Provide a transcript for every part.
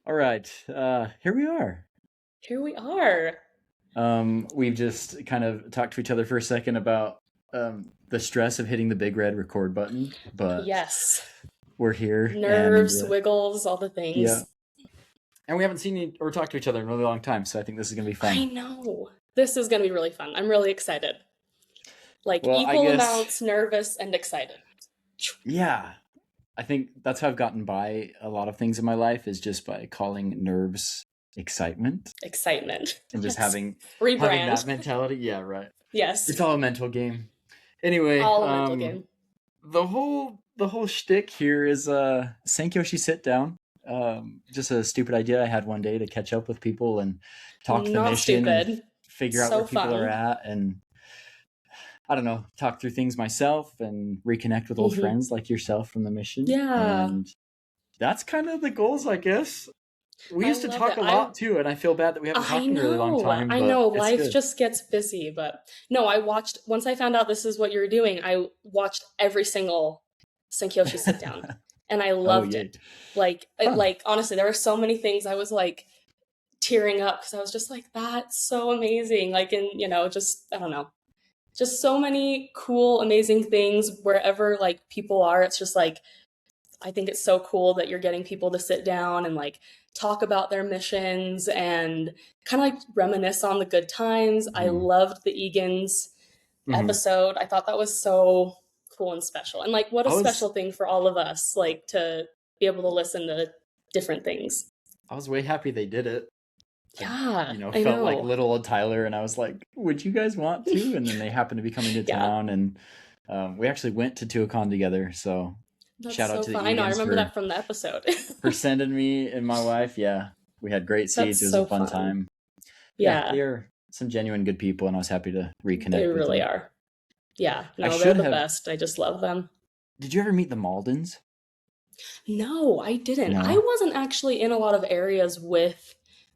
All right, here we are. Here we are. We've just kind of talked to each other for a second about the stress of hitting the big red record button, but Yes. we're here, and Nerves, wiggles, all the yeah, things. and we haven't seen or talked to each other in a really long time, so I think this is gonna be I fun. know. This is going to be really fun. I'm really excited. Like Well, I equal guess, amounts nervous and excited. yeah, I think that's how I've gotten by a lot of things in my life is just by calling nerves excitement Excitement. and just Yes. having Rebrand. that mentality. Yeah, right. Yes. It's all a mental game. Anyway, All a mental game. the whole shtick here is Senkyoushi Sitdown. Just a stupid idea I had one day to catch up with people and talk the Not mission and stupid. figure out where So people are fun. at, and I don't know, talk through things myself and reconnect with old Hmm. friends like yourself from the mission. Yeah. And that's kind of the goals, I guess. We I used to love talk it. a lot too, and I feel bad that we haven't I talked in a really long know. time, I but know. it's Life good. just gets busy, but no, I watched once I found out this is what you're doing, I watched every single Senkyoshi sit down and I Oh loved yay. it. Like Huh. like honestly, there were so many things I was like tearing up because I was just like that's so amazing. Like and just I don't know. Just so many cool amazing things wherever like people are. It's just like I think it's so cool that you're getting people to sit down and like talk about their missions and kind of like reminisce on the good times. I Hmm. loved the Egan's Hmm. episode. I thought that was so cool and special. And like what a I was special thing for all of us like to be able to listen to different things. I was way happy they did it. I, Yeah, I felt like know. little old Tyler, and I was like, "Would you guys want to?" And then they happened to be coming to Yeah, town, and we actually went to Tuacahn together. So that's shout out so to the fun. I know. I Egan's remember for that from the episode. sending me and my wife. Yeah, we had great seats. That's It was a so fun fun. time. Yeah, Yeah, they are some genuine good people, and I was happy to they reconnect with really them. are. Yeah, I no, they're should the have. best. I just love them. Did you ever meet the Maldens? No, I didn't. I No. wasn't actually in a lot of areas with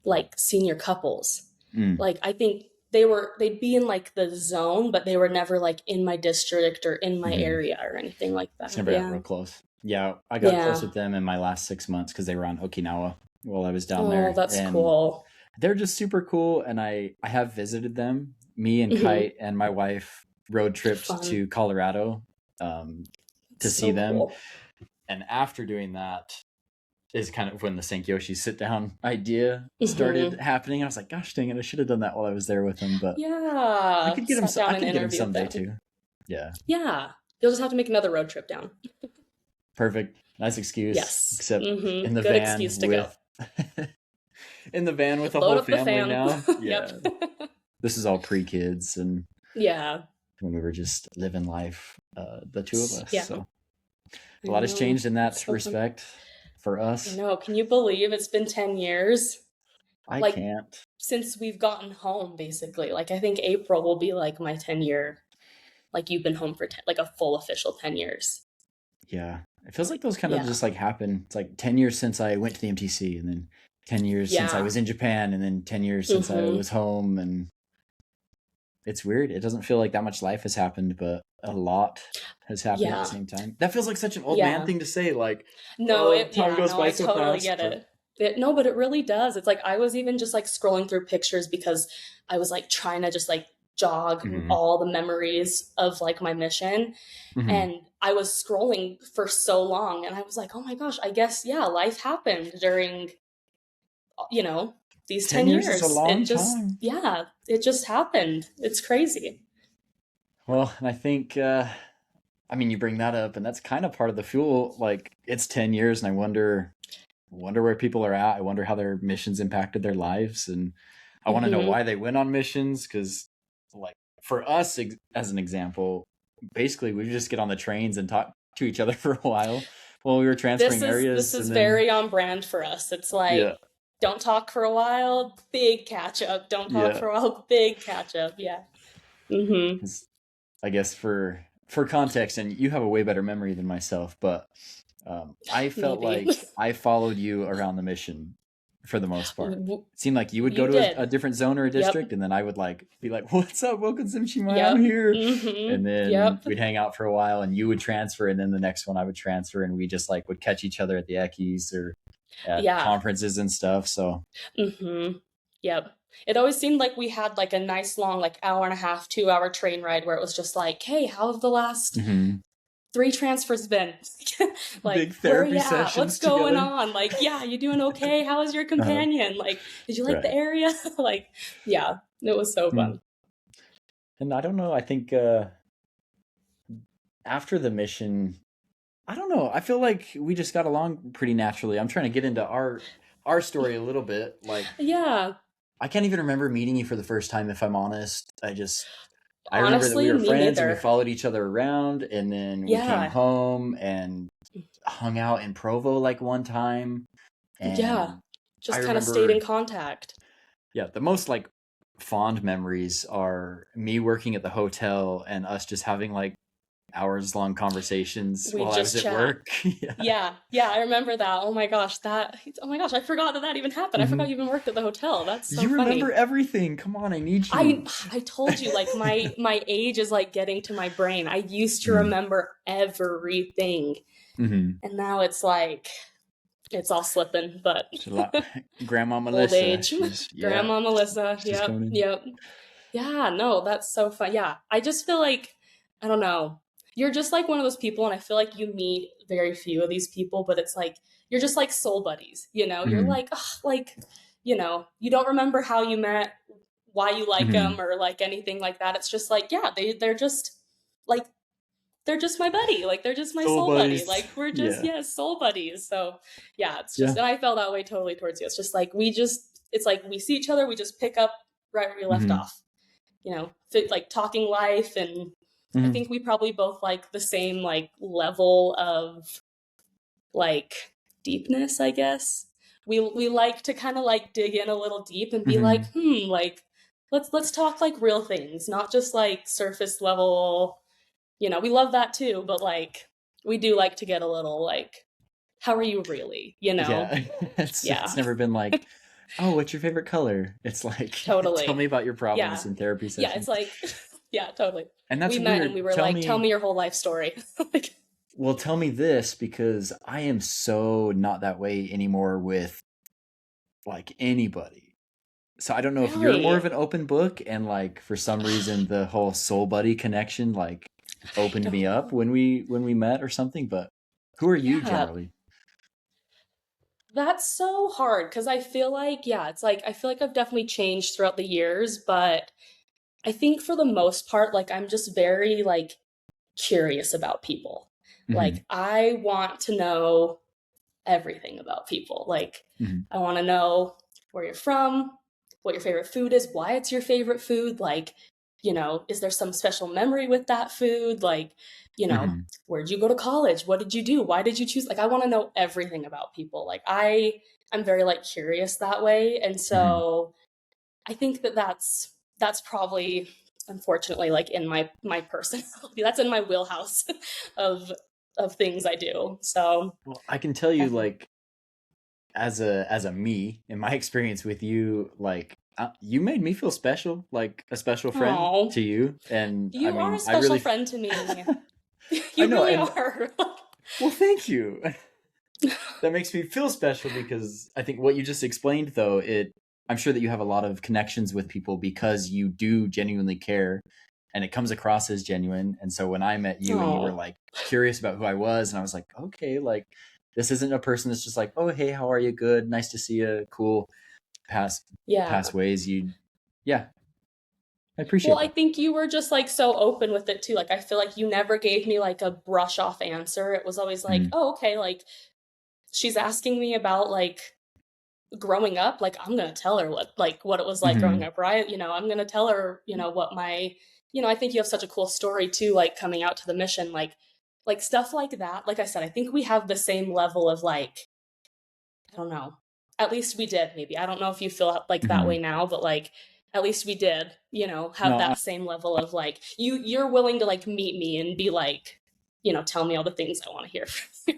like senior couples. Mm. Like I think they'd be in like the zone, but they were never like in my district or in my Hmm. area or anything like It's that. never got Yeah. real close. Yeah, I got close Yeah. with them in my last 6 months because they were on Okinawa while I was down Oh, there, that's and cool. they're just super cool. And I have visited them. Me and Hmm. Kite and my wife road tripped Fun. to Colorado um, to see So them. cool. And after doing that is kind of when the Senkyoushi sit down idea started Hmm. happening. I was like, gosh dang it, I should have done that while I was there with them, but I Yeah. could get them. Sat down I and could get them interviewed someday them. too. Yeah, Yeah. You'll just have to make another road trip down. perfect. Nice excuse. Yes. Except in the Good van excuse to go. with in the van with a Load whole up the family fam. now. Yep. Yeah, this is all pre-kids and Yeah. when we were just living life, the two of us. Yeah. So I a lot has know. changed in that So fun. respect for I us. know. Can you believe it's been 10 years? I Like, can't. since we've gotten home, basically. Like, I think April will be like my 10-year. Like, you've been home for like a full official 10 years. Yeah, it feels like those kind of Yeah. just like happen. It's like 10 years since I went to the MTC, and then 10 years since I Yeah. was in Japan, and then 10 years since I Hmm. was home. And it's weird. It doesn't feel like that much life has happened, but a lot has happened at the Yeah. same time. That feels like such an old man Yeah. thing to say. Like, No, oh, time goes no, by I so totally fast. get But it. No, but it really does. It's like I was even just like scrolling through pictures because I was like trying to just like jog hmm. all the memories of like my mission. Hmm. And I was scrolling for so long and I was like, oh my gosh, I guess, yeah, life happened during, you know, these 10 10 years is a years. It long just, time. yeah, it just happened. It's crazy. Well, and I think, I mean, you bring that up, and that's kind of part of the fuel. Like, it's 10 years, and I wonder where people are at. I wonder how their missions impacted their lives, and I want to know Hmm. why they went on missions. Because, like, for us, as an example, basically we just get on the trains and talk to each other for a while while we were This transferring is this areas, is and then very on brand for us. It's yeah, like don't talk for a while, big catch up. Don't talk yeah. for a while, big catch up. Yeah. Mhm. 'Cause I guess for context, and you have a way better memory than myself, but I felt Maybe. like I followed you around the mission for the most part. It seemed like you would go You to a did. different zone or a Yep. district, and then I would like be like, "What's up, Wilkinson? Shimai, I'm Yep. here," and Mhm. then Yep. we'd hang out for a while, and you would transfer, and then the next one I would transfer, and we just like would catch each other at the Eckies or at Yeah. conferences and stuff. So Mm-hmm. Yep. It always seemed like we had like a nice long, like hour and a half, 2 hour train ride where it was just like, hey, how have the last mhm. 3 transfers been? Like, Big where are you therapy at? What's sessions going together. on? Like, yeah, you doing okay? How is your Uh, companion? Like, did you like the right. area? Like, yeah, it was so Mm. fun. And I don't know. I think after the mission, I don't know. I feel like we just got along pretty naturally. I'm trying to get into our story a little bit. Like Yeah, I can't even remember meeting you for the first time, if I'm honest. I remember that we honestly, were me friends and we neither. followed each other around, and then we came Yeah, home and hung out in Provo like one time. yeah, And I just kind of stayed in remember, contact. yeah, the most like fond memories are me working at the hotel and us just having like hours long conversations We while I was just at chat. work. Yeah. Yeah, yeah, I remember that. Oh my gosh, oh my gosh, I forgot that that even happened. I forgot Hmm. you even worked at the hotel. That's so You remember funny. everything. Come on, I need I you. I told you like my age is like getting to my brain. I used to Mm-hmm. remember everything. Mm-hmm. And now it's like it's all slipping, but Grandma old Melissa, age. she's yeah, Grandma Melissa. she's Yep. coming in. Yep. Yeah, no, that's so fun. Yeah. I just feel like I don't know. You're just like one of those people and I feel like you meet very few of these people, but it's like you're just like soul buddies, you know? You're Mm-hmm. like ugh, like you don't remember how you met, why you like Mm-hmm. them or like anything like that. It's just like yeah, they're just like they're just my buddy. Like they're just my Soul soul buddy. buddies. Like we're just Yeah. yeah, soul buddies. So yeah, it's just Yeah. and I felt that way totally towards you. It's just like it's like we see each other, we just pick up right where we left Mm-hmm. off. Like talking life and I Mm-hmm. think we probably both like the same like level of like deepness, I guess. We like to kind of like dig in a little deep and be Mm-hmm. like, like let's talk like real things, not just like surface level. We love that too, but like we do like to get a little like, how are you really? Yeah. It's Yeah, never been like, oh, what's your favorite color? It's like, tell totally. me about your problems Yeah. in therapy Yeah, session. it's like, yeah, totally. And We that's met and we weird. were like, tell me your whole life story. Like, Well, tell me this because I am so not that way anymore with like anybody. So I don't know if you're more really? of an open book and like for some reason the whole soul buddy connection like I opened me don't up know. when we met or something, but who are you Yeah, generally? that's so hard because I feel like, yeah, it's like, I feel like I've definitely changed throughout the years, but I think for the most part, like, I'm just very, like, curious about people. Hmm. Like, I want to know everything about people. Like, Hmm. I want to know where you're from, what your favorite food is, why it's your favorite food. Like, is there some special memory with that food? Like, Hmm. where'd you go to college? What did you do? Why did you choose? Like, I want to know everything about people. Like, I'm very like curious that way, and Hmm. so I think that's probably unfortunately like in my personality. That's in my wheelhouse of of things I do. So Well, I can tell I you think like as a me in my experience with you like you made me feel special, like a special friend oh, to you, and I you are a mean I special really friend to me. I You know, really and are. well, thank you. That makes me feel special because I think what you just explained though, I'm sure that you have a lot of connections with people because you do genuinely care and it comes across as genuine. And so when I met you and you were Oh, like curious about who I was and I was like, okay, like this isn't a person that's just like, oh hey, how are you? Good, nice to see you, cool. Past yeah. past ways. Yeah, I Well, appreciate I that. think you were just like so open with it too. Like I feel like you never gave me like a brush off answer. It was always like, Mm, "Oh, okay, like she's asking me about like growing up, like I'm gonna tell her what it was like growing mm-hmm, up, right? I'm gonna tell her, what my I think you have such a cool story too, like coming out to the mission, like stuff like that. Like I said, I think we have the same level of like, I don't know. At least we did, maybe. I don't know if you feel like that mm-hmm. way now, but like at least we did, have No, that same level of like you're willing to like meet me and be like, tell me all the things I want to hear from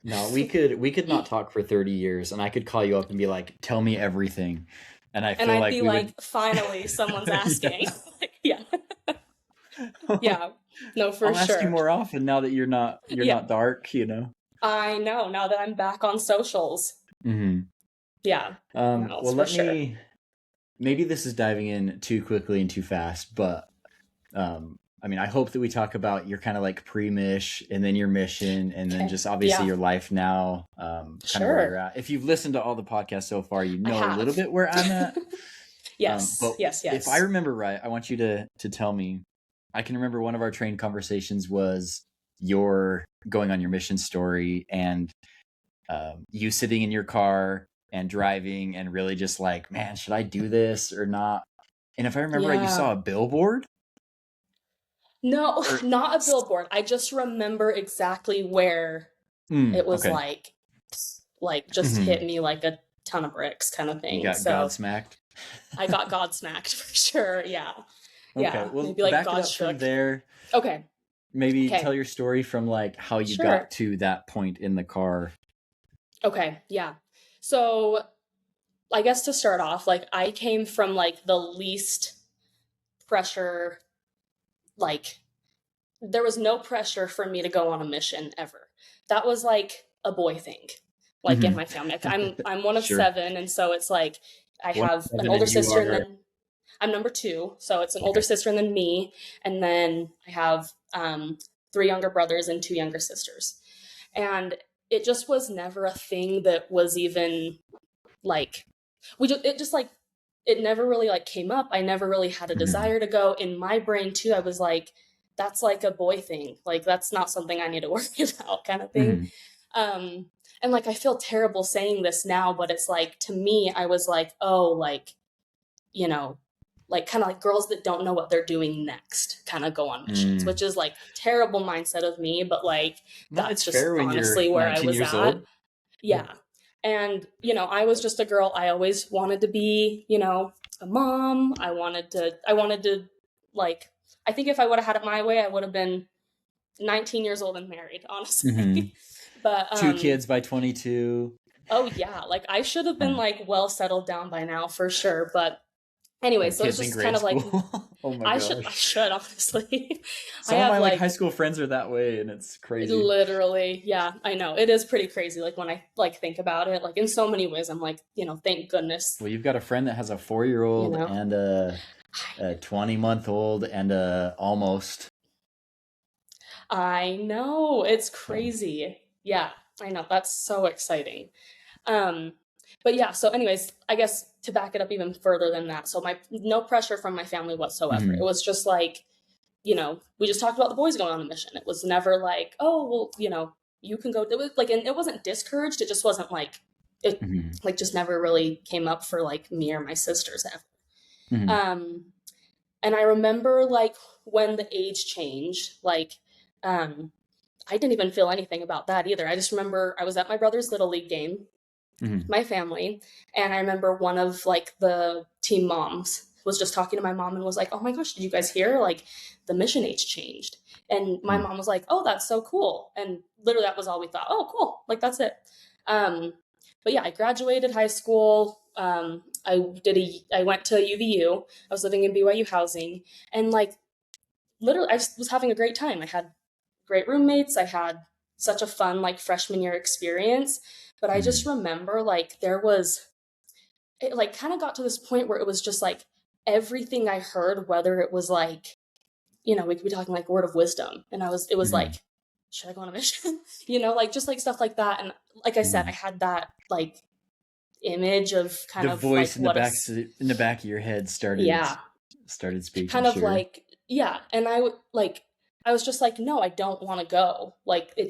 no, we could not talk for 30 years and I could call you up and be like, "Tell me everything." And I and feel I'd like be we would like, finally, someone's asking. yeah. Like, yeah, yeah, no, for I'll ask you sure. more often now that you're not Yeah, dark. I know, now that I'm back on socials. Hmm. Yeah, no, Well, for let sure. me. Maybe this is diving in too quickly and too fast, but I mean, I hope that we talk about your kind of like pre-mish and then your mission and then Okay. just obviously Yeah, your life now, kind of where you're sure. at. If you've listened to all the podcasts so far, you I know a little have. bit where I'm at. Yes, But yes, if I yes. remember right, I want you to tell me. I can remember one of our train conversations was your going on your mission story and you sitting in your car and driving and really just like, man, should I do this or not? And if I remember right, you Yeah. saw a billboard No, or not a billboard. I just remember exactly where it was okay. just Hmm. hit me like a ton of bricks kind of You thing. got So godsmacked. I got Godsmacked for sure. Yeah. Okay, Yeah. well, Maybe like back it God up from shook. there. Okay. Maybe tell Okay. your story from like how you got Sure. to that point in the car. Okay. Yeah. So I guess to start off, like I came from like the least pressure, like there was no pressure for me to go on a mission ever. That was like a boy thing, like in Hmm. my family. Like, I'm one of Sure. seven, and so it's like I One have an seven, older and you sister, and are then I'm number two, so it's an older okay. sister and then me, and then I have three younger brothers and two younger sisters, and it just was never a thing that was even like it just like it never really like came up. I never really had a Hmm. desire to go. In my brain too, I was like, that's like a boy thing. Like that's not something I need to worry about kind of thing. Hmm. Um and like I feel terrible saying this now, but it's like to me, I was like, oh, like, you know, like kind of like girls that don't know what they're doing next kind of go on missions, Mm. which is like terrible mindset of me, but like Well, that's it's fair just when you're honestly where I 19 was years at. old. Yeah. Yeah. And, I was just a girl. I always wanted to be, a mom. I wanted to, like, I think if I would have had it my way, I would have been 19 years old and married, Hmm. honestly. But, Two kids by 22. oh yeah, like I should have been Huh. like well settled down by now for sure. But anyway, so it's Kids in just kind grade of like, school. Oh my I gosh. should honestly. I Some of my have like like high school friends are that way and it's crazy. literally, yeah, I know. It is pretty crazy. Like when I like think about it, like in so many ways, I'm like, thank goodness, Well, you've got a friend that has a 4-year you old know. and a 20-month-old and a almost. I know. It's So, crazy. Yeah, I know. That's so exciting. Um, but yeah, so anyways, I guess to back it up even further than that. So my no pressure from my family whatsoever. It mhm, was just like, we just talked about the boys going on a mission. It was never like, oh, well, you can go. It was like, and it wasn't discouraged. It just wasn't like it mhm, like just never really came up for like me or my sisters ever. mhm, Um, and I remember like when the age changed, like um I didn't even feel anything about that either. I just remember I was at my brother's little league game, mhm, my family, and I remember one of like the team moms was just talking to my mom and was like, "Oh my gosh, did you guys hear? Like the mission age changed." And my mhm, mom was like, "Oh, that's so cool." And literally that was all we thought. "Oh, cool." Like that's it. Um but yeah, I graduated high school. I went to UVU. I was living in BYU housing, and like literally I just was having a great time. I had great roommates. I had such a fun like freshman year experience. But I just mhm, remember like there was it like kind of got to this point where it was just like everything I heard, whether it was like, we could be talking like word of wisdom. And it was mhm, like, should I go on a mission? Like just like stuff like that. And like I said, I mhm. had that like image of kind The of like voice in the what a, in the back of your head yeah, started speaking. kind of Sure. like, yeah. And I was just like, no, I don't want to go. Like I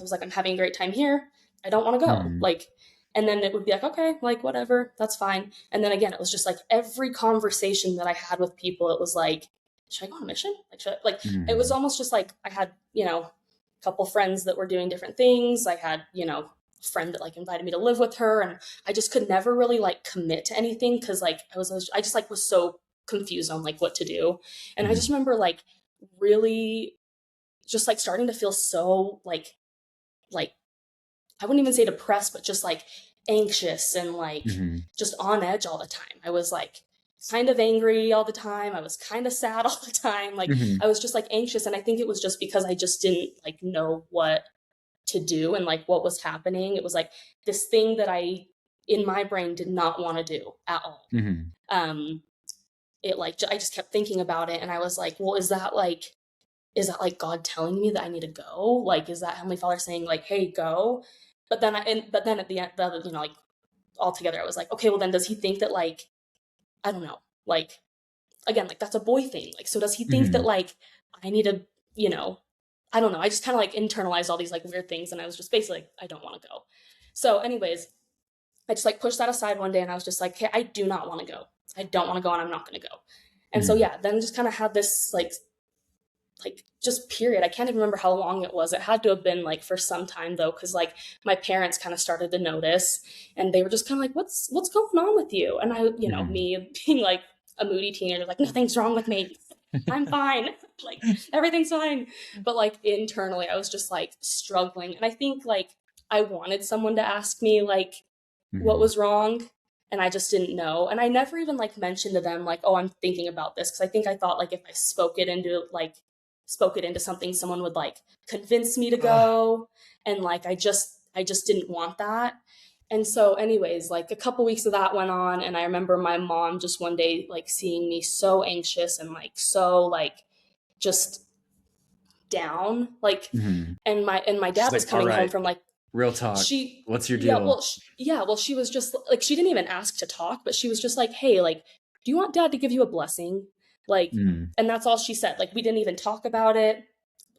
was like, I'm having a great time here. I don't want to go. Mhm, Like, and then it would be like, okay, like whatever, that's fine. And then again, it was just like every conversation that I had with people, it was like, should I go on a mission? Like, it was mhm, almost just like I had, a couple friends that were doing different things. I had, a friend that like invited me to live with her, and I just could never really like commit to anything because like I just like was so confused on like what to do. And I mhm, just remember like really just like starting to feel so like I wouldn't even say depressed, but just like anxious and like mhm, just on edge all the time. I was like kind of angry all the time. I was kind of sad all the time. Like mhm, I was just like anxious, and I think it was just because I just didn't like know what to do and like what was happening. It was like this thing that I in my brain did not want to do at all. Mm-hmm. It like I just kept thinking about it, and I was like, well, is that like God telling me that I need to go? Like, is that Heavenly Father saying like, hey, go? But then but then at the end, like altogether, I was like, okay, well then does he think that like, I don't know, like, again, like that's a boy thing. Like, so does he think that Mm-hmm. like I need to, I don't know. I just kind of like internalized all these like weird things, and I was just basically like, I don't want to go. So anyways, I just like pushed that aside one day, and I was just like, hey, I do not want to go. I don't want to go, and I'm not going to go. And so Mm-hmm. yeah, then just kind of had this like just period. I can't even remember how long it was. It had to have been like for some time though, because like my parents kind of started to notice, and they were just kind of like, what's going on with you? And I, Mm-hmm. me being like a moody teenager, like nothing's wrong with me, I'm fine, like everything's fine. But like internally I was just like struggling, and I think like I wanted someone to ask me like what Mm-hmm. was wrong, and I just didn't know. And I never even like mentioned to them like, oh, I'm thinking about this, because I think I thought like if I spoke it into something, someone would like convince me to go, and like I just didn't want that. And so anyways, like a couple weeks of that went on, and I remember my mom just one day like seeing me so anxious and like so like just down, like, Mm-hmm. and my She's dad was like, all coming home right, from like, real talk. she What's your yeah, deal? well, she was just like, she didn't even ask to talk, but she was just like, hey, like, do you want dad to give you a blessing? Like, Mm-hmm. and that's all she said. Like, we didn't even talk about it,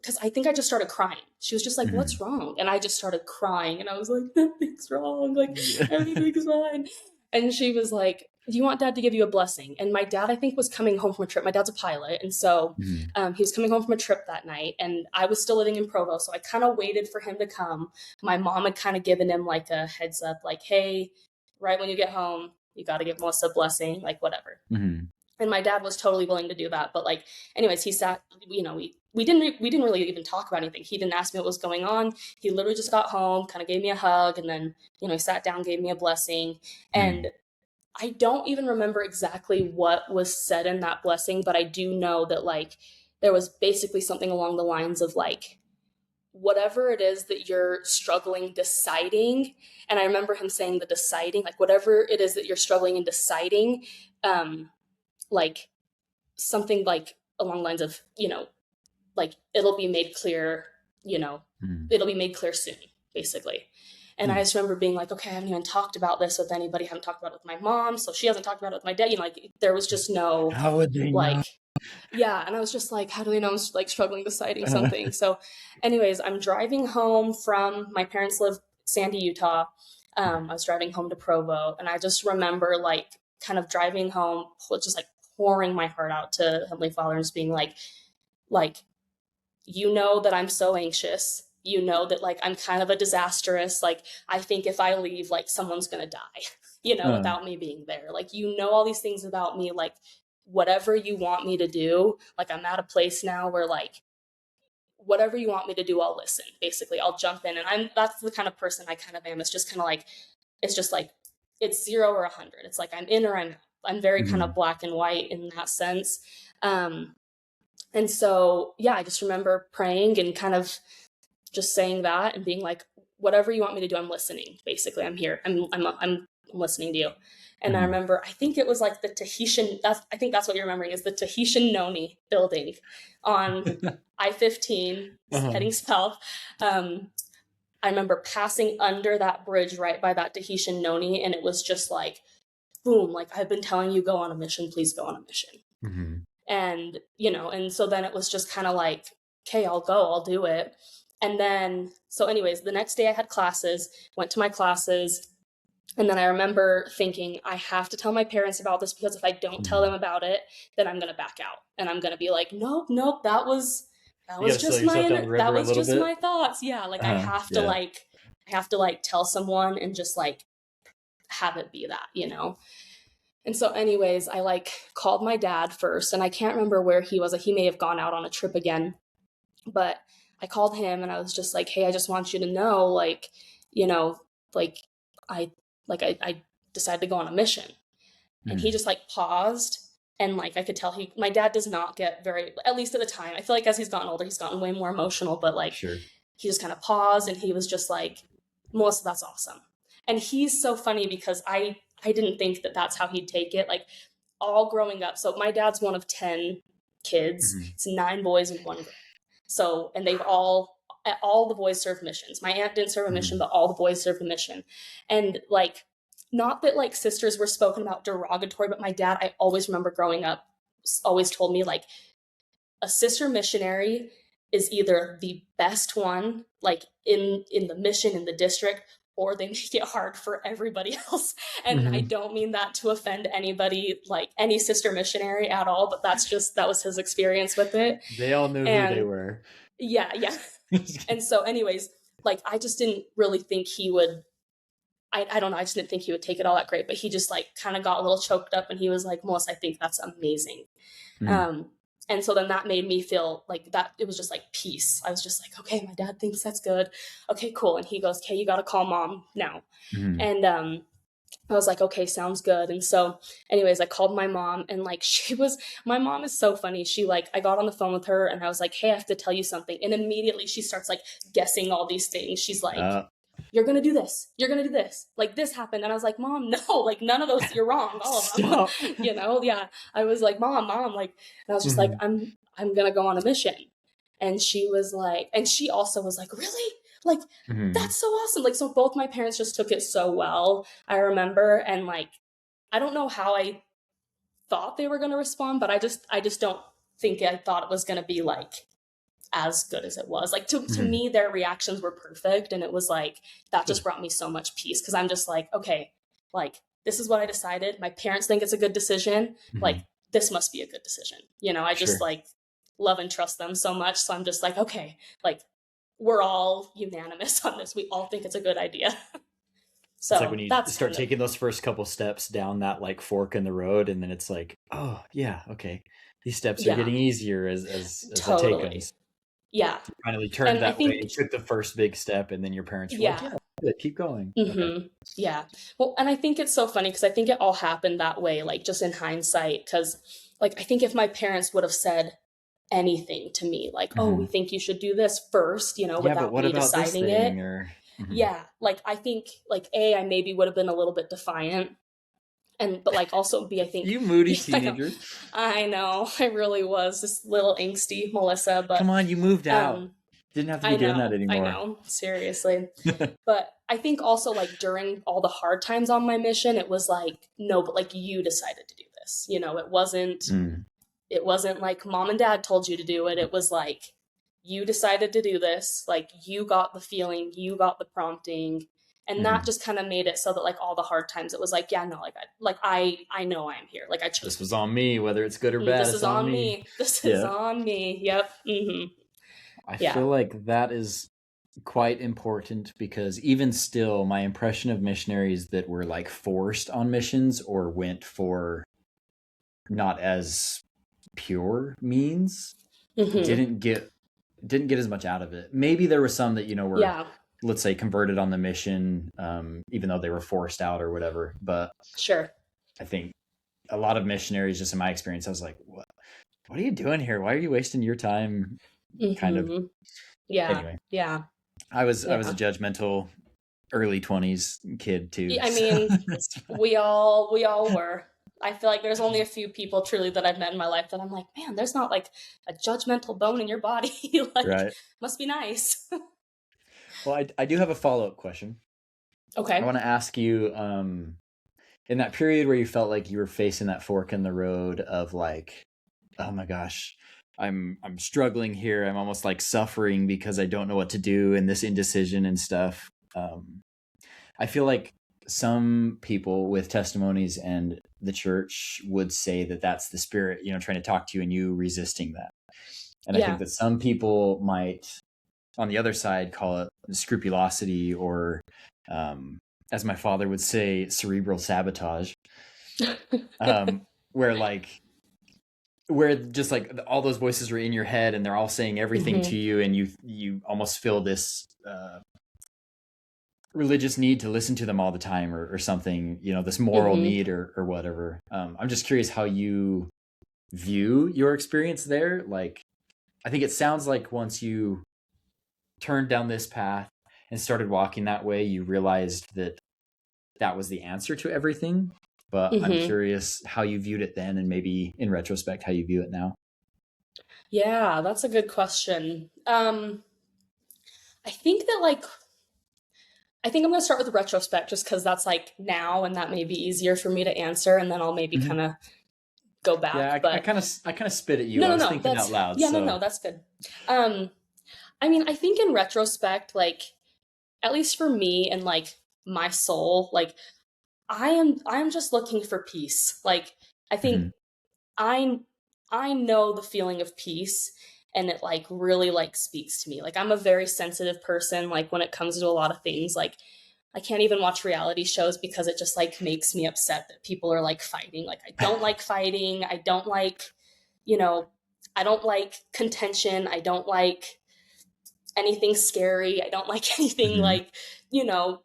because I think I just started crying. She was just like, Mm-hmm. what's wrong? And I just started crying, and I was like, nothing's wrong, like Yeah. everything's fine. And she was like, do you want dad to give you a blessing? And my dad, I think, was coming home from a trip. My dad's a pilot, and so Mm-hmm. he was coming home from a trip that night, and I was still living in Provo, so I kind of waited for him to come. My mom had kind of given him like a heads up, like, hey, right when you get home, you got to give Melissa a blessing, like whatever. Mm-hmm. And my dad was totally willing to do that. But like, anyways, he sat, we didn't really even talk about anything. He didn't ask me what was going on. He literally just got home, kind of gave me a hug, and then, he sat down, gave me a blessing. And I don't even remember exactly what was said in that blessing, but I do know that like there was basically something along the lines of like, whatever it is that you're struggling deciding, and I remember him saying the deciding, like whatever it is that you're struggling in deciding, um like something like along the lines of, like it'll be made clear, you know, Mm-hmm. it'll be made clear soon, basically. And I just remember being like, okay, I haven't even talked about this with anybody. I haven't talked about it with my mom, so she hasn't talked about it with my dad. Like there was just no How would they know? like, yeah. And I was just like, how do they know I'm like struggling deciding something? So, anyways, I'm driving home from my parents live Sandy, Utah. I was driving home to Provo, and I just remember like kind of driving home, just like pouring my heart out to Heavenly Father and just being like, that I'm so anxious. That like I'm kind of a disastrous. Like I think if I leave, like someone's gonna die, without me being there. Like all these things about me. Like whatever you want me to do. Like I'm at a place now where like whatever you want me to do, I'll listen. Basically, I'll jump in, and that's the kind of person I kind of am. It's just kind of like it's just like it's 0 or 100. It's like I'm in or I'm out. I'm very kind Mm-hmm. of black and white in that sense. Um, and so, yeah, I just remember praying and kind of just saying that and being like, whatever you want me to do, I'm listening. Basically, I'm here. I'm listening to you. And I Mm-hmm. remember, I think it was like the Tahitian, I think that's what you're remembering, is the Tahitian Noni building on I-15 Uh-huh. heading south. I remember passing under that bridge right by that Tahitian Noni, and it was just like, boom, like I've been telling you, go on a mission, please go on a mission. Mm-hmm. And and so then it was just kind of like, okay, I'll do it. And then so anyways, the next day I had classes, went to my classes, and then I remember thinking, I have to tell my parents about this, because if I don't tell them Mm-hmm. about it, then I'm gonna back out, and I'm gonna be like, nope, that You was gotta slow just yourself down the that river a was little just bit. my thoughts. Yeah, like Yeah. I have to like tell someone and just like have it be that. And so, anyways, I like called my dad first, and I can't remember where he was. Like, he may have gone out on a trip again, but I called him, and I was just like, "Hey, I just want you to know, like, you know, like, I, I decided to go on a mission." And he Mm-hmm. just like paused, and like I could tell my dad does not get very, at least at the time. I feel like as he's gotten older, he's gotten way more emotional, but like Sure. he just kind of paused and he was just like, Melissa, that's awesome. And he's so funny because I didn't think that that's how he'd take it. Like all growing up. So my dad's one of 10 kids. Mm-hmm. It's 9 boys and 1 girl. So, and they've all the boys served missions. My aunt didn't serve a mission, Mm-hmm. but all the boys served a mission. And like, not that like sisters were spoken about derogatory, but my dad, I always remember growing up, always told me like a sister missionary is either the best one, like in the mission in the district, or they make it hard for everybody else. And I Mm-hmm. don't mean that to offend anybody, like any sister missionary at all, but that was his experience with it. They all knew who they And were. yeah, yeah. And so, anyways, like I just didn't really think he would. I don't know. I just didn't think he would take it all that great. But he just like kind of got a little choked up, and he was like, "Melissa, I think that's amazing." Mm-hmm. Um, and so then that made me feel like that. It was just like peace. I was just like, "Okay, my dad thinks that's good. Okay, cool." And he goes, "Okay, you got to call mom now." Mm-hmm. And I was like, okay, sounds good. And so, anyways, I called my mom and like my mom is so funny. She like, I got on the phone with her and I was like, hey, I have to tell you something. And immediately she starts like guessing all these things. She's like, you're going to do this. You're going to do this. Like this happened. And I was like, Mom, no, like none of those, you're wrong. All of them, you know? Yeah. I was like, mom, like, and I was just Mm-hmm. like, I'm going to go on a mission. And she was like, and she also was like, really? Like, Mm-hmm. that's so awesome. Like, so both my parents just took it so well, I remember. And like, I don't know how I thought they were going to respond, but I just don't think I thought it was going to be like as good as it was. Like to Mm-hmm. me, their reactions were perfect. And it was like, that just Good. brought me so much peace. Cause I'm just like, okay, like this is what I decided. My parents think it's a good decision. Mm-hmm. Like this must be a good decision. You know, I just Sure. like love and trust them so much. So I'm just like, okay, like we're all unanimous on this. We all think it's a good idea. It's like So when you that's start kind of, taking those first couple steps down that like fork in the road, and then it's like, oh yeah, okay, these steps are yeah, getting easier as I take them. totally. Yeah. Finally turned And I that way think, and took the first big step, and then your parents were like, yeah. yeah, good, keep going. Okay. Yeah. Well, and I think it's so funny because I think it all happened that way, like just in hindsight. Because, like, I think if my parents would have said anything to me, like, oh, we Mm-hmm. think you should do this first, you know, Yeah, but without what me about this deciding it, thing? Or mm-hmm. yeah, like, I think, like, A, I maybe would have been a little bit defiant. And, but like, also B, I think, You moody yeah, teenager. I know, I really was this little angsty Melissa, Come but, on, you moved out. um, Didn't have to be doing that I anymore. know, seriously. But I think also like during all the hard times on my mission, it was like, no, but like you decided to do this. You know, Mm. it wasn't like mom and dad told you to do it. It was like you decided to do this. Like you got the feeling, you got the prompting. And Mm-hmm. that just kind of made it so that like all the hard times, it was like, yeah, no, I know I'm here. Like I chose This was on me, whether it's good or bad. this It's is on on me. me. This is Yeah. on me. Yep. I Yeah. feel like that is quite important because even still, my impression of missionaries that were like forced on missions or went for not as pure means hmm didn't get as much out of it. Maybe there were some that were, Yeah. let's say, converted on the mission, even though they were forced out or whatever. But Sure. I think a lot of missionaries, just in my experience, I was like, what are you doing here? Why are you wasting your time? Kind of. Yeah. Anyway, Yeah. I was a Yeah. judgmental early 20s kid too. I mean, we all were. I feel like there's only a few people truly that I've met in my life that I'm like, man, there's not like a judgmental bone in your body. Like, Right. must be nice. Well, I do have a follow-up question. I Okay. want to ask you, in that period where you felt like you were facing that fork in the road of like, oh my gosh, I'm struggling here. I'm almost like suffering because I don't know what to do and this indecision and stuff. I feel like some people with testimonies and the church would say that that's the spirit, trying to talk to you and you resisting that. And I think Yeah. that some people might, on the other side, call it scrupulosity or, as my father would say, cerebral sabotage, where just like all those voices are in your head and they're all saying everything to you, and you almost feel this religious need to listen to them all the time or something, this moral need or whatever. I'm just curious how you view your experience there. Like, I think it sounds like once you turned down this path and started walking that way, you realized that that was the answer to everything. But I'm Hmm. curious how you viewed it then, and maybe in retrospect, how you view it now. Yeah, that's a good question. I think that like I think I'm gonna start with retrospect just because that's like now and that may be easier for me to answer, and then I'll maybe Mhm. kind of go Yeah, back. I But kind of spit at you. no, I no, was no, thinking out that's loud, yeah, no, so. no, that's good. Um, I mean, I think in retrospect, like at least for me and like my soul, like I'm just looking for peace. Like I think Mhm. I I know the feeling of peace and it like really like speaks to me. Like I'm a very sensitive person like when it comes to a lot of things like I can't even watch reality shows because it just like makes me upset that people are like fighting. Like I don't like fighting. I don't like, you know, I don't like contention. I don't like anything scary. I don't like anything Mhm. like,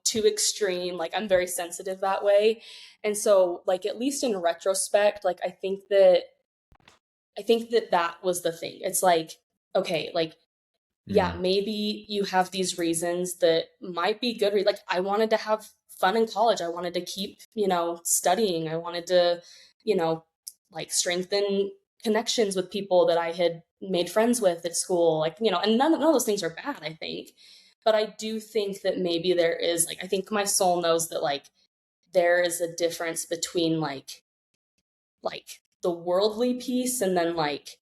too extreme. Like I'm very sensitive that way. And so like at least in retrospect, like I think that that was the thing. It's like, okay, like yeah, Mm. maybe you have these reasons that might be good. Like, I wanted to have fun in college. I wanted to keep, studying. I wanted to, you know, like strengthen connections with people that I had made friends with at school. Like, and none of those things are bad, I think. But I do think that maybe there is, like, I think my soul knows that, like, there is a difference between, like the worldly peace and then, like,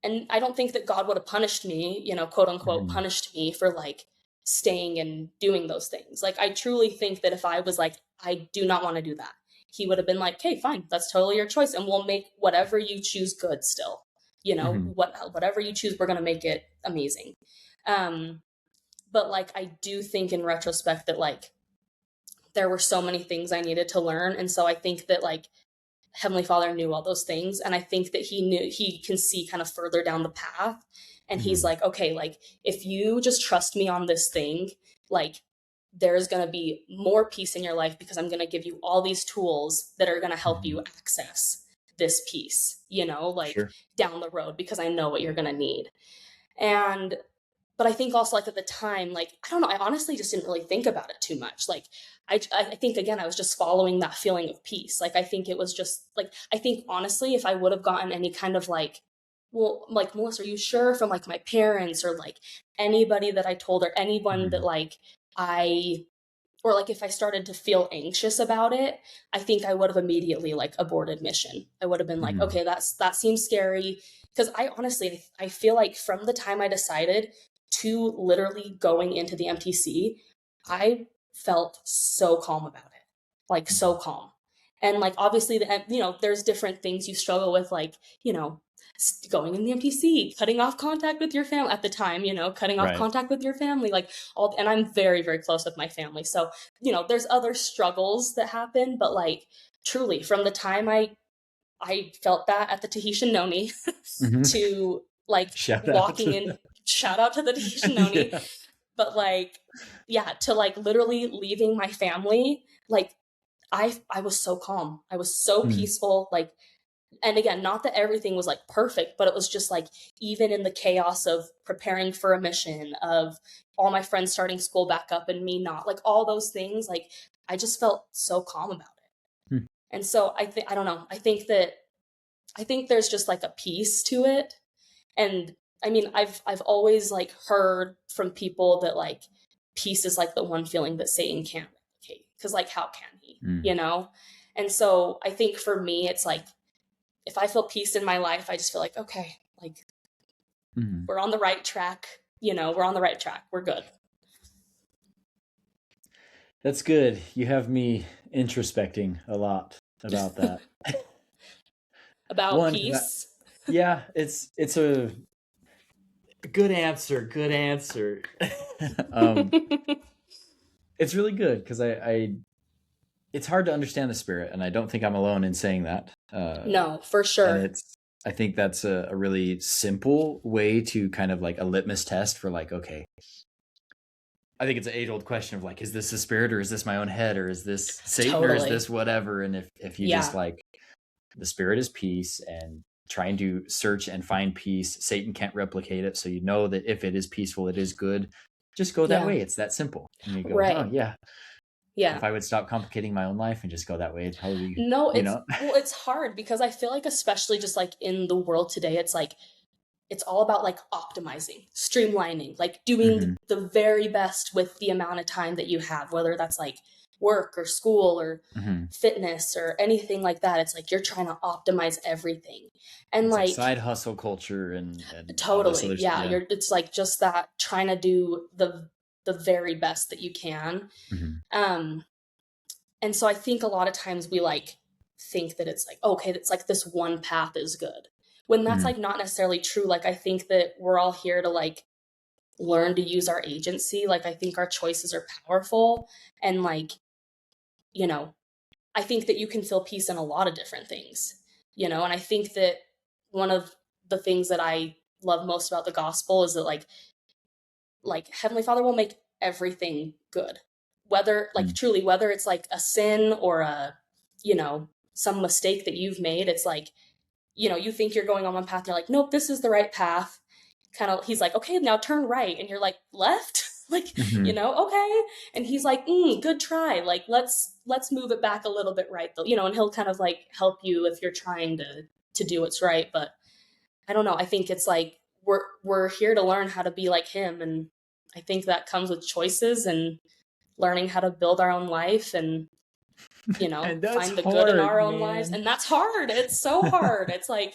and I don't think that God would have punished me, quote unquote, Mhm. punished me for like staying and doing those things. Like, I truly think that if I was like, I do not want to do that, He would have been like, okay, fine, that's totally your choice. And we'll make whatever you choose good still. Mhm. Whatever you choose, we're going to make it amazing. Um, but like, I do think in retrospect that like there were so many things I needed to learn. And so I think that like Heavenly Father knew all those things. And I think that he can see kind of further down the path. And he's Mhm. like, okay, like if you just trust me on this thing, like there's going to be more peace in your life because I'm going to give you all these tools that are going to help you Mhm. access this peace, like Sure. down the road because I know what you're going to need. And but I think also like at the time, like I don't know, I honestly just didn't really think about it too much. Like I think again I was just following that feeling of peace. Like I think it was just like I think honestly, if I would have gotten any kind of like, well, like Melissa, are you sure from like my parents or like anybody that I told or anyone that Mhm. like I or like if I started to feel anxious about it, I think I would have immediately like aborted mission. I would have been like, Mhm. okay, that seems scary. Because I honestly, I feel like from the time I decided to literally going into the MTC, I felt so calm about it, like so Mhm. calm. And like obviously, there's different things you struggle with, like going in the MTC, cutting off contact with your family at the time, cutting off Right. contact with your family, like all. And I'm very, very close with my family, so there's other struggles that happen, but like truly, from the time I felt that at the Tahitian Noni Mhm. to like Shout out. walking in, shout out to the Tahitian Noni, Yeah. but like, yeah, to like literally leaving my family, like I was so calm. I was so Mm. peaceful. Like, and again, not that everything was like perfect, but it was just like even in the chaos of preparing for a mission, of all my friends starting school back up and me not, like all those things, like I just felt so calm about it. Mm. And so I don't know. I think there's just like a peace to it. And I mean, I've always like heard from people that like peace is like the one feeling that Satan can't replicate. Because like how can he? Mm. And so I think for me, it's like if I feel peace in my life, I just feel like, okay, like Mhm. we're on the right track. We're on the right track. We're good. That's good. You have me introspecting a lot about that. About One, peace. yeah, it's a good answer. Good answer. um, it's really good because I it's hard to understand the spirit, and I don't think I'm alone in saying that. No, for And sure. I think that's a really simple way to kind of like a litmus test for like, okay, I think it's an age old question of like, is this the spirit or is this my own head or is this Satan or is Totally. this whatever? And if you just Yeah. like, the spirit is peace and trying to search and find peace, Satan can't replicate it. So you know that if it is peaceful, it is good. just go that Yeah. way. It's that simple. And you go, oh Right. yeah, Yeah. if I would stop complicating my own life and just go that way, it'd probably be, No, you it's know. well, it's hard because I feel like especially just like in the world today, it's like it's all about like optimizing, streamlining, like doing Hmm. the very best with the amount of time that you have, whether that's like work or school or Hmm. fitness or anything like that. It's like you're trying to optimize everything. And It's like like side hustle culture and all this totally, other, yeah, yeah. it's like just that trying to do the very best that you can. Hmm. Um and so I think a lot of times we like think that it's like, okay, it's like this one path is good. When that's Hmm. like not necessarily true. Like I think that we're all here to like learn to use our agency. Like I think our choices are powerful. And like, you know, I think that you can feel peace in a lot of different things, and I think that one of the things that I love most about the gospel is that like Heavenly Father will make everything good. Whether like truly, whether it's like a sin or some mistake that you've made, it's like, you think you're going on one path and you're like, nope, this is the right path. Kind of he's like, okay, now turn right, and you're like, left? Like, Hmm. okay. And he's like, good try. Like, let's move it back a little bit right though. And he'll kind of like help you if you're trying to do what's right. But I don't know. I think it's like we're here to learn how to be like him, and I think that comes with choices and learning how to build our own life and And that's find the good in hard, our own lives. man. And that's hard. It's so hard. It's like,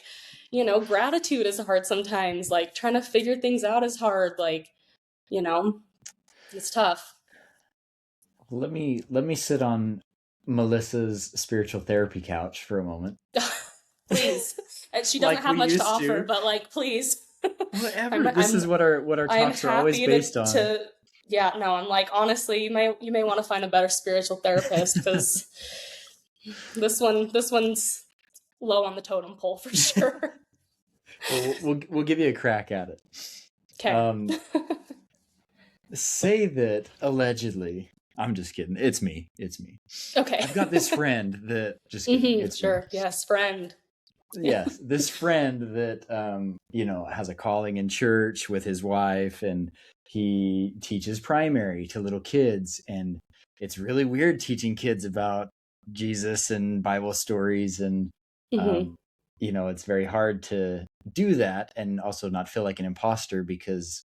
gratitude is hard sometimes. Like trying to figure things out is hard. Like, you know, it's tough. Let me sit on Melissa's spiritual therapy couch for a moment. Please. And she doesn't Like have we much to used offer, to. but like, please. Whatever. I'm This I'm is what our I'm talks are always happy based on. yeah, no, I'm like, honestly, you may want to find a better spiritual therapist because this one's low on the totem pole for sure. Well, we'll give you a crack at it. Okay. Um, say that allegedly. I'm just kidding. It's me. It's me. Okay. I've got this friend that. Just kidding. It's me. Sure. Yes, friend. Yes, this friend that has a calling in church with his wife, and he teaches primary to little kids, and it's really weird teaching kids about Jesus and Bible stories, and Hmm. um, it's very hard to do that and also not feel like an imposter because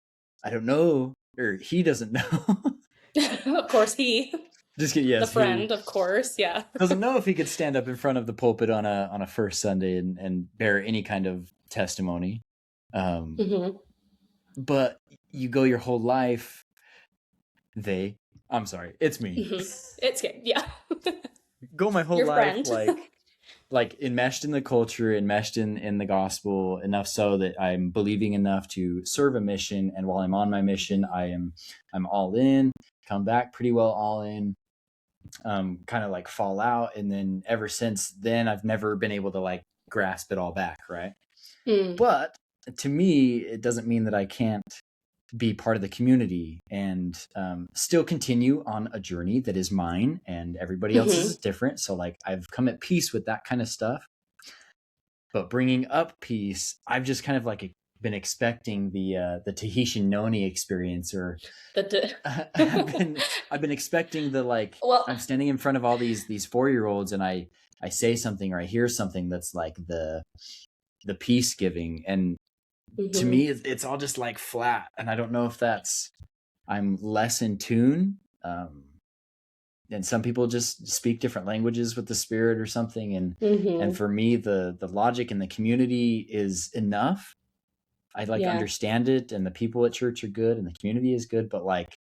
I don't know, or he doesn't know. Of course, Just kidding. the Yes, he friend, of course. Yeah. doesn't know if he could stand up in front of the pulpit on a first Sunday and bear any kind of testimony. Um, Hmm. but you go your whole life. I'm sorry, it's me. Hmm. It's good. Yeah. Go my whole Your life friend. like enmeshed in the culture, enmeshed in the gospel enough so that I'm believing enough to serve a mission. And while I'm on my mission, I'm all in. Come back pretty well all in. Kind of like fall out, and then ever since then I've never been able to like grasp it all back, right? Mm. But to me it doesn't mean that I can't be part of the community and still continue on a journey that is mine, and everybody else's Hmm. is different, so like I've come at peace with that kind of stuff. But bringing up peace, I've just kind of like been expecting the Tahitian noni experience, or The I've been expecting the like well. I'm standing in front of all these 4-year-olds, and I say something or I hear something that's like the peace giving, and to Hmm. me it's all just like flat, and I don't know if that's I'm less in tune. And some people just speak different languages with the spirit or something, and Hmm. for me the logic and the community is enough. I like Yeah. understand it, and the people at church are good, and the community is good, but like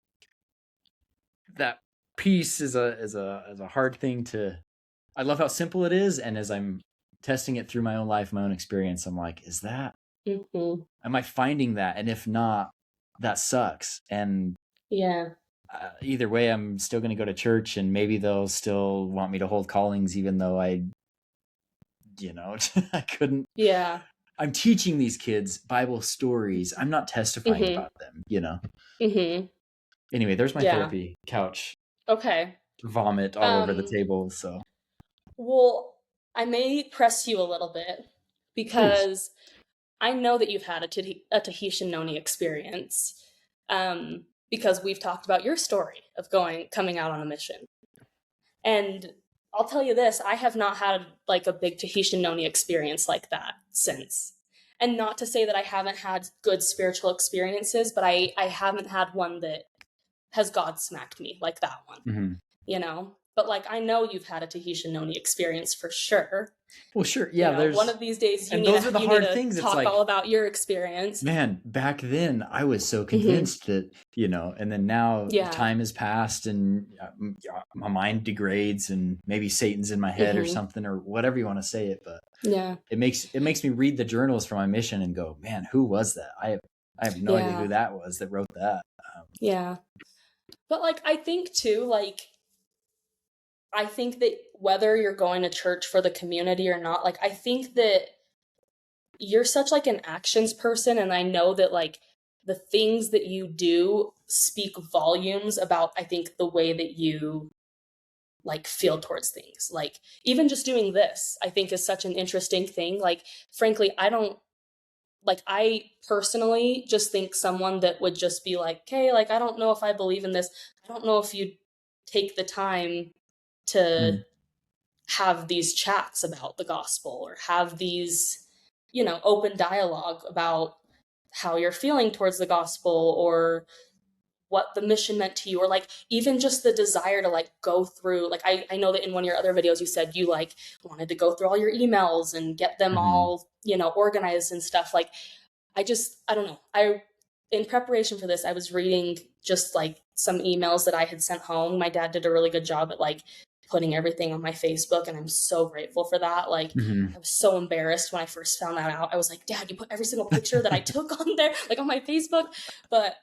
that peace is a hard thing to. I love how simple it is, and as I'm testing it through my own life, my own experience, I'm like, is that Hmm. am I finding that? And if not, that sucks. And Yeah. either way, I'm still going to go to church, and maybe they'll still want me to hold callings, even though I couldn't. Yeah. I'm teaching these kids Bible stories. I'm not testifying Hmm. about them. Hmm. Anyway, there's my Yeah. therapy couch Okay. vomit all over the Um. table. So, Well, I may press you a little bit please. because I know that you've had a Tahitian noni experience. Um, because we've talked about your story of coming out on a mission. And I'll tell you this, I have not had like a big Tahitian Noni experience like that since. And not to say that I haven't had good spiritual experiences, but I haven't had one that has God smacked me like that one, Mm-hmm. you know? But like, I know you've had a Tahitian Noni experience for sure. Well, sure. Yeah, You know, there's, one of these days and those are the you need hard to things. It's talk like, all about your experience. man, back then I was so convinced that, you know, and then now Yeah. time has passed and my mind degrades and maybe Satan's in my head or something or whatever you want to say it. But Yeah. it makes me read the journals from my mission and go, man, who was that? I have no idea who that was that wrote that. Yeah. But like, I think too, like, I think that whether you're going to church for the community or not, like, I think that you're such like an actions person. And I know that like the things that you do speak volumes about, I think, the way that you like feel towards things. Like even just doing this, I think is such an interesting thing. Like, frankly, I personally just think someone that would just be like, hey, like, I don't know if I believe in this. I don't know if you'd take the time to have these chats about the gospel or have these, you know, open dialogue about how you're feeling towards the gospel or what the mission meant to you, or like even just the desire to like go through, like I know that in one of your other videos you said you like wanted to go through all your emails and get them all, you know, organized and stuff. Like I don't know. In preparation for this, I was reading just like some emails that I had sent home. My dad did a really good job at like putting everything on my Facebook, and I'm so grateful for that. Like I was so embarrassed when I first found that out. I was like, Dad, you put every single picture that I took on there, like on my Facebook. But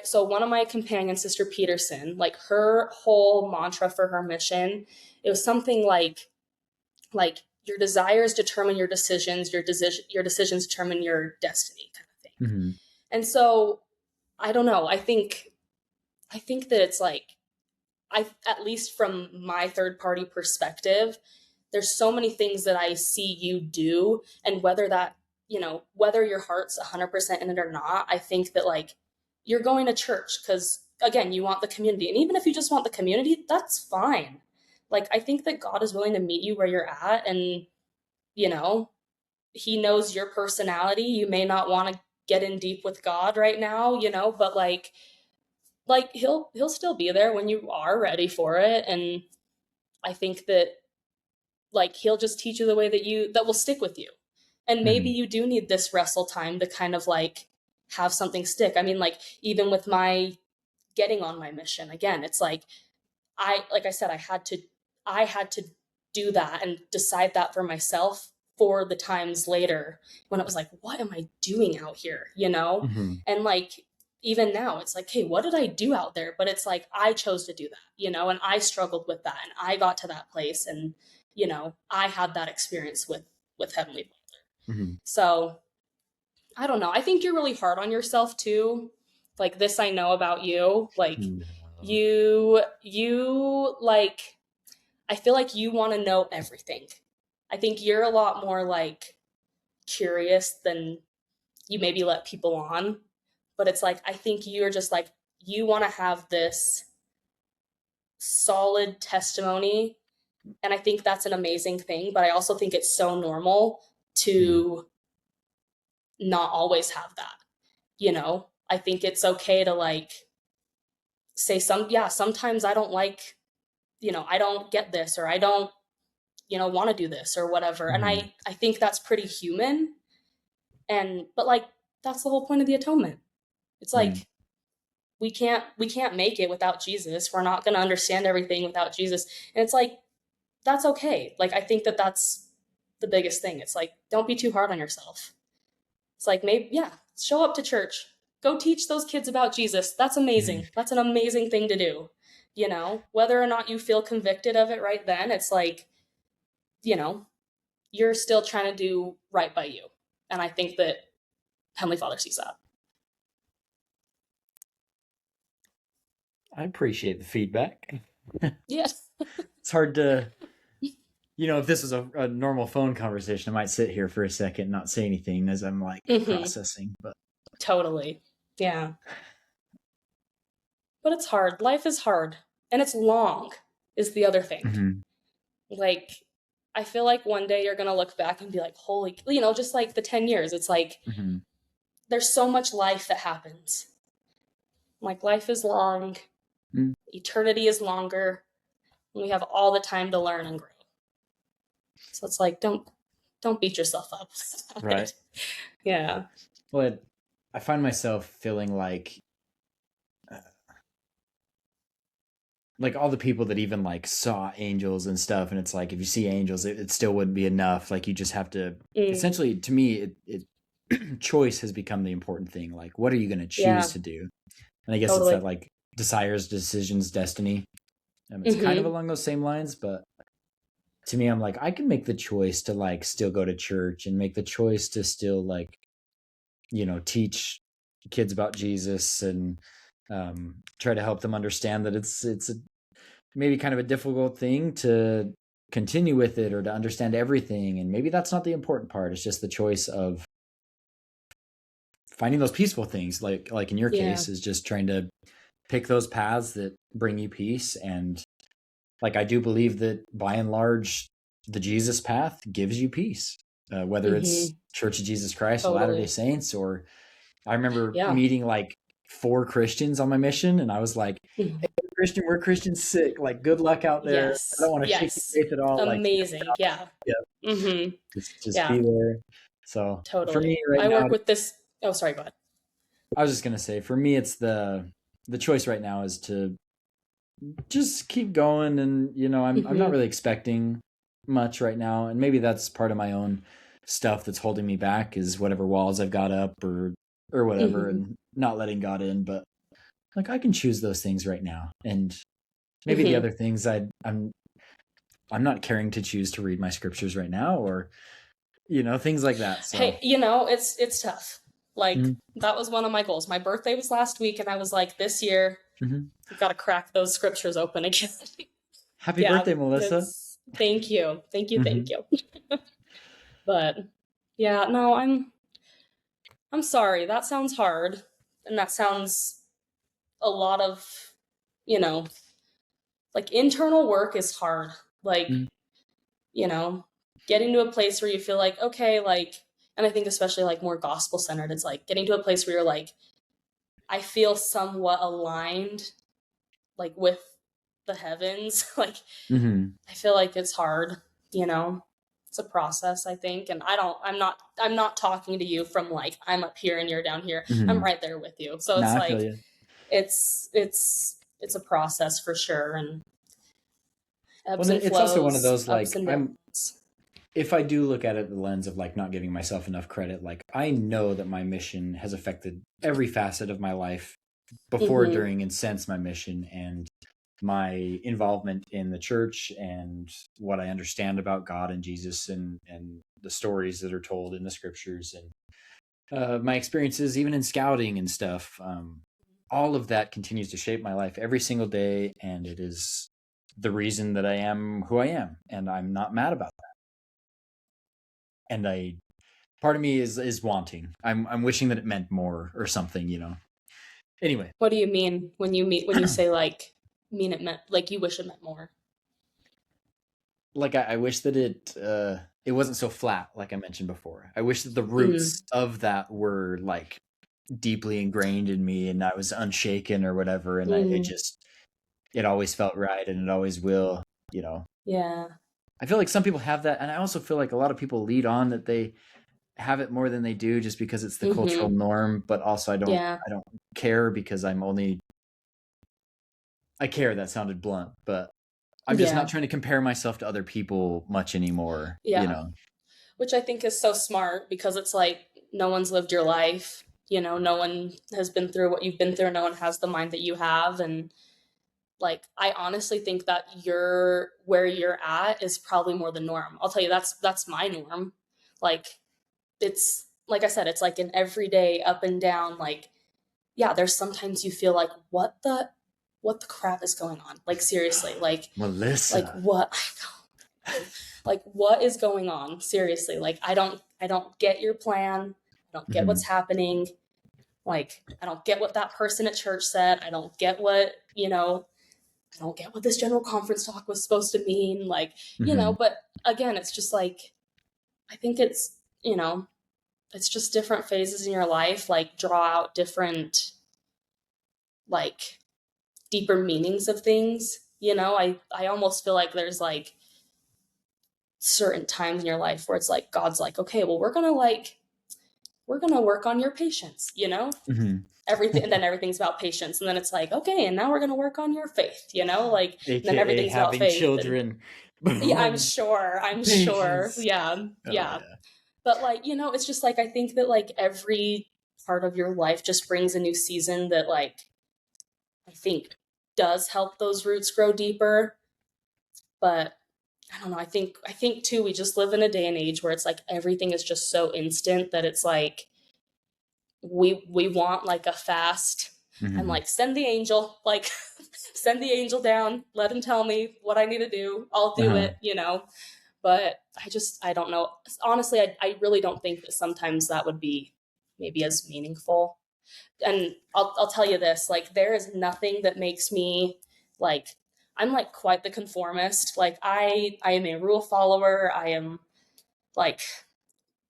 so one of my companions, Sister Peterson, like her whole mantra for her mission, it was something like your desires determine your decisions, your decisions determine your destiny, kind of thing. And so I don't know, I think that it's like, at least from my third party perspective, there's so many things that I see you do, and whether that, you know, whether your heart's 100% in it or not, I think that like you're going to church because again, you want the community. And even if you just want the community, that's fine. Like, I think that God is willing to meet you where you're at, and, you know, he knows your personality. You may not want to get in deep with God right now, you know, but like he'll still be there when you are ready for it. And I think that like he'll just teach you the way that will stick with you. And maybe you do need this wrestle time to kind of like have something stick. I mean, like even with my getting on my mission, again, it's like like I said, I had to do that and decide that for myself for the times later when it was like, what am I doing out here, you know? And like even now it's like, hey, what did I do out there? But it's like I chose to do that, you know, and I struggled with that, and I got to that place, and you know, I had that experience with Heavenly Father. So I don't know, I think you're really hard on yourself too. Like, this I know about you, like you like, I feel like you want to know everything. I think you're a lot more like curious than you maybe let people on. But it's like, I think you're just like, you want to have this solid testimony. And I think that's an amazing thing. But I also think it's so normal to not always have that. You know, I think it's okay to like say sometimes I don't like, you know, I don't get this, or I don't, you know, want to do this or whatever. And I think that's pretty human. But like, that's the whole point of the atonement. It's like, we can't make it without Jesus. We're not going to understand everything without Jesus. And it's like, that's okay. Like, I think that that's the biggest thing. It's like, don't be too hard on yourself. It's like, maybe, show up to church, go teach those kids about Jesus. That's amazing. That's an amazing thing to do. You know, whether or not you feel convicted of it right then, it's like, you know, you're still trying to do right by you. And I think that Heavenly Father sees that. I appreciate the feedback. Yes. It's hard to, you know, if this was a normal phone conversation, I might sit here for a second and not say anything as I'm like processing. But totally. Yeah. but it's hard. Life is hard, and it's long is the other thing. Hmm. Like, I feel like one day you're going to look back and be like, holy, just like the 10 years, it's like Hmm. there's so much life that happens. Like, life is long, Mm. eternity is longer, and we have all the time to learn and grow. So it's like, don't beat yourself up about Right. it. Yeah. Well, I find myself feeling uh, like all the people that even like saw angels and stuff, and it's like if you see angels, it still wouldn't be enough. Like you just have to. Mm, Essentially, to me, it choice has become the important thing. Like, what are you going to choose yeah, to do? And I guess it's that totally. like desires, decisions, destiny. It's kind of Mm-hmm. along those same lines, but to me, I'm like, I can make the choice to like still go to church and make the choice to still like, teach kids about Jesus and try to help them understand that it's maybe kind of a difficult thing to continue with it or to understand everything. And maybe that's not the important part. It's just the choice of finding those peaceful things. Like in your Yeah. case is just trying to pick those paths that bring you peace. And like, I do believe that by and large, the Jesus path gives you peace, whether it's Mm-hmm. Church of Jesus Christ, Latter-day Totally. Saints, or I remember Yeah. meeting like 4 Christians on my mission. And I was like, Mhm. Christian, we're Christians sick. Like, good luck out there. I don't Yes. want to shake Yes. your faith at all. Like, Amazing. Yeah. yeah, Mm-hmm. just Yeah. be there. So for Totally. me right I now, work with this. Oh, sorry. Go ahead. I was just gonna say, for me, it's the choice right now is to just keep going, and I'm not Mm-hmm. really expecting much right now, and maybe that's part of my own stuff that's holding me back is whatever walls I've got up or whatever, Mm-hmm. and not letting God in. But like I can choose those things right now, and maybe the Mm-hmm. other things I'm not caring to choose to read my scriptures right now, or things like that. So. Hey, it's tough. Like, Mhm. that was one of my goals. My birthday was last week, and I was like, this year, Mhm. I've got to crack those scriptures open again. Happy Yeah, birthday, Melissa. it's thank you. Thank you, thank Mhm. you. But yeah, no, I'm sorry. That sounds hard. And that sounds a lot of, you know, like internal work is hard. Like, Mhm. you know, getting to a place where you feel like, okay, like, and I think especially like more gospel centered, it's like getting to a place where you're like, I feel somewhat aligned, like with the heavens. Like, Mhm. I feel like it's hard, you know? It's a process, I think. And I'm not talking to you from like, I'm up here and you're down here. I'm Mhm. right there with you. So it's Nah, I feel like, you. it's a process for sure. And ebbs Well, and it's also one of flows, those ups like and downs. if I do look at it the lens of like not giving myself enough credit, like I know that my mission has affected every facet of my life before, Mm-hmm. during, and since my mission, and my involvement in the church and what I understand about God and Jesus and the stories that are told in the scriptures and my experiences even in scouting and stuff. All of that continues to shape my life every single day, and it is the reason that I am who I am, and I'm not mad about that. And I part of me is wanting. I'm wishing that it meant more or something. Anyway, What do you mean when you say like mean it meant like you wish it meant more? like I wish that it wasn't so flat, like I mentioned before. I wish that the Mm, roots of that were like deeply ingrained in me, and I was unshaken or whatever. And mm, it always felt right, and it always will. You know, yeah. I feel like some people have that, and I also feel like a lot of people lead on that they have it more than they do just because it's the cultural Mm-hmm. norm. But also, Yeah. I don't care because I care. That sounded blunt, but I'm just not Yeah. trying to compare myself to other people much anymore. You Yeah. know. Which I think is so smart because it's like no one's lived your life. No one has been through what you've been through. No one has the mind that you have. And like, I honestly think that you're where you're at is probably more the norm. I'll tell you, that's my norm. Like, it's like I said, it's like an everyday up and down. Like, yeah, there's sometimes you feel like, what the crap is going on? Like, seriously, like Melissa. what? Like, what is going on? Seriously, like I don't get your plan. I don't get what's Mhm. happening. Like, I don't get what that person at church said. I don't get what, I don't get what this general conference talk was supposed to mean. Like, Hmm. but again, it's just like, I think it's just different phases in your life, like draw out different, like deeper meanings of things. I almost feel like there's like certain times in your life where it's like God's like, okay, well, we're gonna work on your patience, Hmm. everything, and then everything's about patience, and then it's like, okay, and now we're gonna work on your faith, like, and then AKA everything's about having faith, and children. yeah, I'm Boom. sure, Patience. yeah, Oh yeah. yeah. But like, it's just like I think that like every part of your life just brings a new season that like I think does help those roots grow deeper. But I don't know. I think too we just live in a day and age where it's like everything is just so instant that it's like we want like a fast. I'm Hmm. like, send the angel, like send the angel down, let him tell me what I need to do. I'll do Uh-huh. it. But I don't know. Honestly, I really don't think that sometimes that would be maybe as meaningful. And I'll tell you this, like there is nothing that makes me like I'm like quite the conformist. Like I am a rule follower. I am like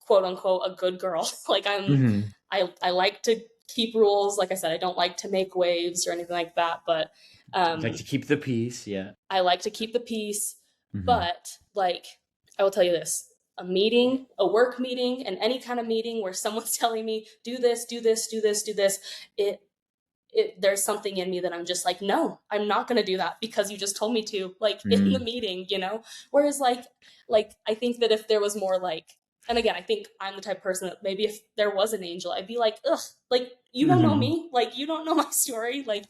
quote unquote a good girl. Like Hmm. I like to keep rules. Like I said, I don't like to make waves or anything like that, but Like um to keep the peace. Yeah. I like to keep the peace. Hmm. But like I will tell you this, a meeting, a work meeting, and any kind of meeting where someone's telling me do this, do this, do this, do this, it there's something in me that I'm just like, no, I'm not going to do that because you just told me to, like in the Mm. meeting. Whereas like I think that if there was more like, and again, I think I'm the type of person that maybe if there was an angel, I'd be like, ugh, like you don't know Hmm. me, like you don't know my story, like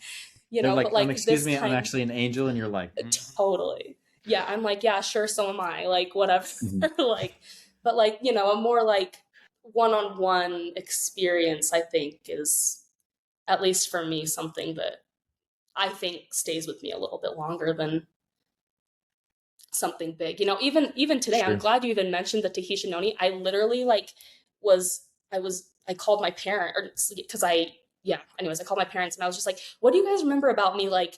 They're but like, like excuse this me, I'm kind, actually an angel, and you're like, totally, yeah, I'm like, yeah, sure, so am I, like whatever, Mhm. like, but like a more like one-on-one experience, I think is at least for me something that I think stays with me a little bit longer than something big. Even today, I'm Sure. glad you even mentioned the Tahitian noni. I literally like I called my parent or because I yeah. Anyways, I called my parents and I was just like, "What do you guys remember about me like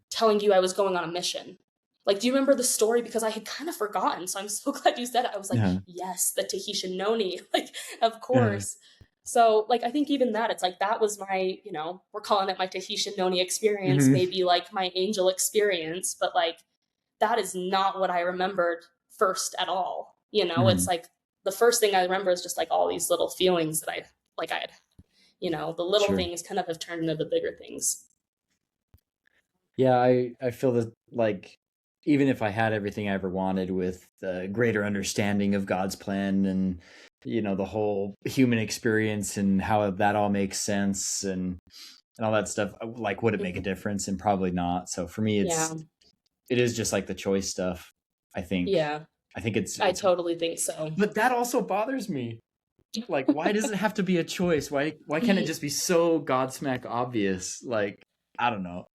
telling you I was going on a mission?" Like, do you remember the story? Because I had kind of forgotten. So I'm so glad you said it. I was like, Yeah. yes, the Tahitian noni. Like, of Yeah. course. So, like, I think even that, it's like that was my, we're calling it my Tahitian noni experience, Hmm. maybe like my angel experience, but like that is not what I remembered first at all. It's Hmm. like the first thing I remember is just like all these little feelings that I had. The little Sure. things kind of have turned into the bigger things. Yeah, I feel that like even if I had everything I ever wanted with a greater understanding of God's plan and the whole human experience and how that all makes sense and all that stuff, like would it make a Hmm. difference? And probably not. So for me, Yeah. it is just like the choice stuff. I think Yeah. I think I it's totally think so. but that also bothers me. Like, why does it have to be a choice? Why can't it just be so Godsmack obvious? Like, I don't know.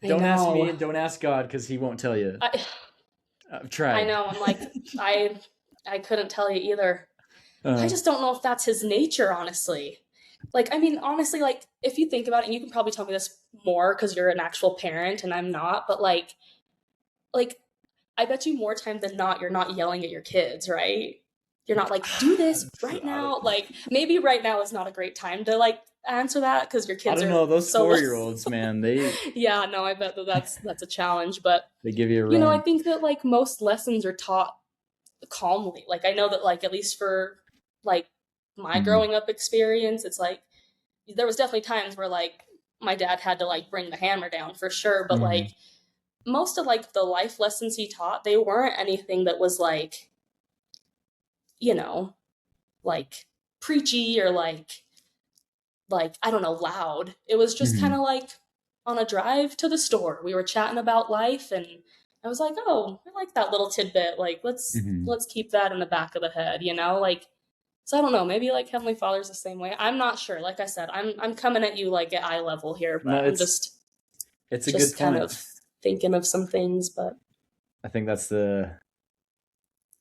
I Don't ask me know. and don't ask God because He won't tell you. I I've I tried. know. I'm like I couldn't tell you either. I uh, just don't know if that's his nature, honestly. Like, I mean, honestly, like if you think about it, and you can probably tell me this more because you're an actual parent and I'm not, but like I bet you more time than not you're not yelling at your kids, right? You're not like, do this right now. Like maybe right now is not a great time to like answer that because your I kids don't are know. Those so 4-year-olds, little. man, they Yeah, no, I bet that that's a challenge, but they give you a I run. think that like most lessons are taught calmly. Like I know that like at least for like my Hmm. growing up experience, it's like there was definitely times where like my dad had to like bring the hammer down for sure, but Hmm. like most of like the life lessons he taught, they weren't anything that was you know, like preachy or like I don't know, loud. It was just kind Hmm. of like on a drive to the store. We were chatting about life and I was like, "Oh, I like that little tidbit. Like Hmm. let's keep that in the back of the head. Like so I don't know, maybe like Heavenly Father's the same way. I'm not sure. Like I said, I'm coming at you like at eye level here, No, but I'm it's a good just kind point. of thinking of some things, but I think that's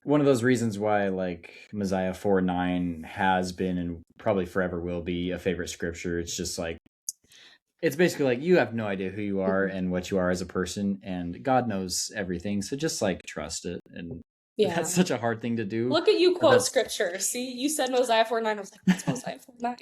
one of those reasons why like Mosiah 4:9 has been and probably forever will be a favorite scripture. It's just like it's basically like you have no idea who you are and what you are as a person, and God knows everything. So just like trust it. And Yeah. that's such a hard thing to do. Look at you But quote that's scripture. See, you said Mosiah 4:9. I was like, what's Mosiah 4:9?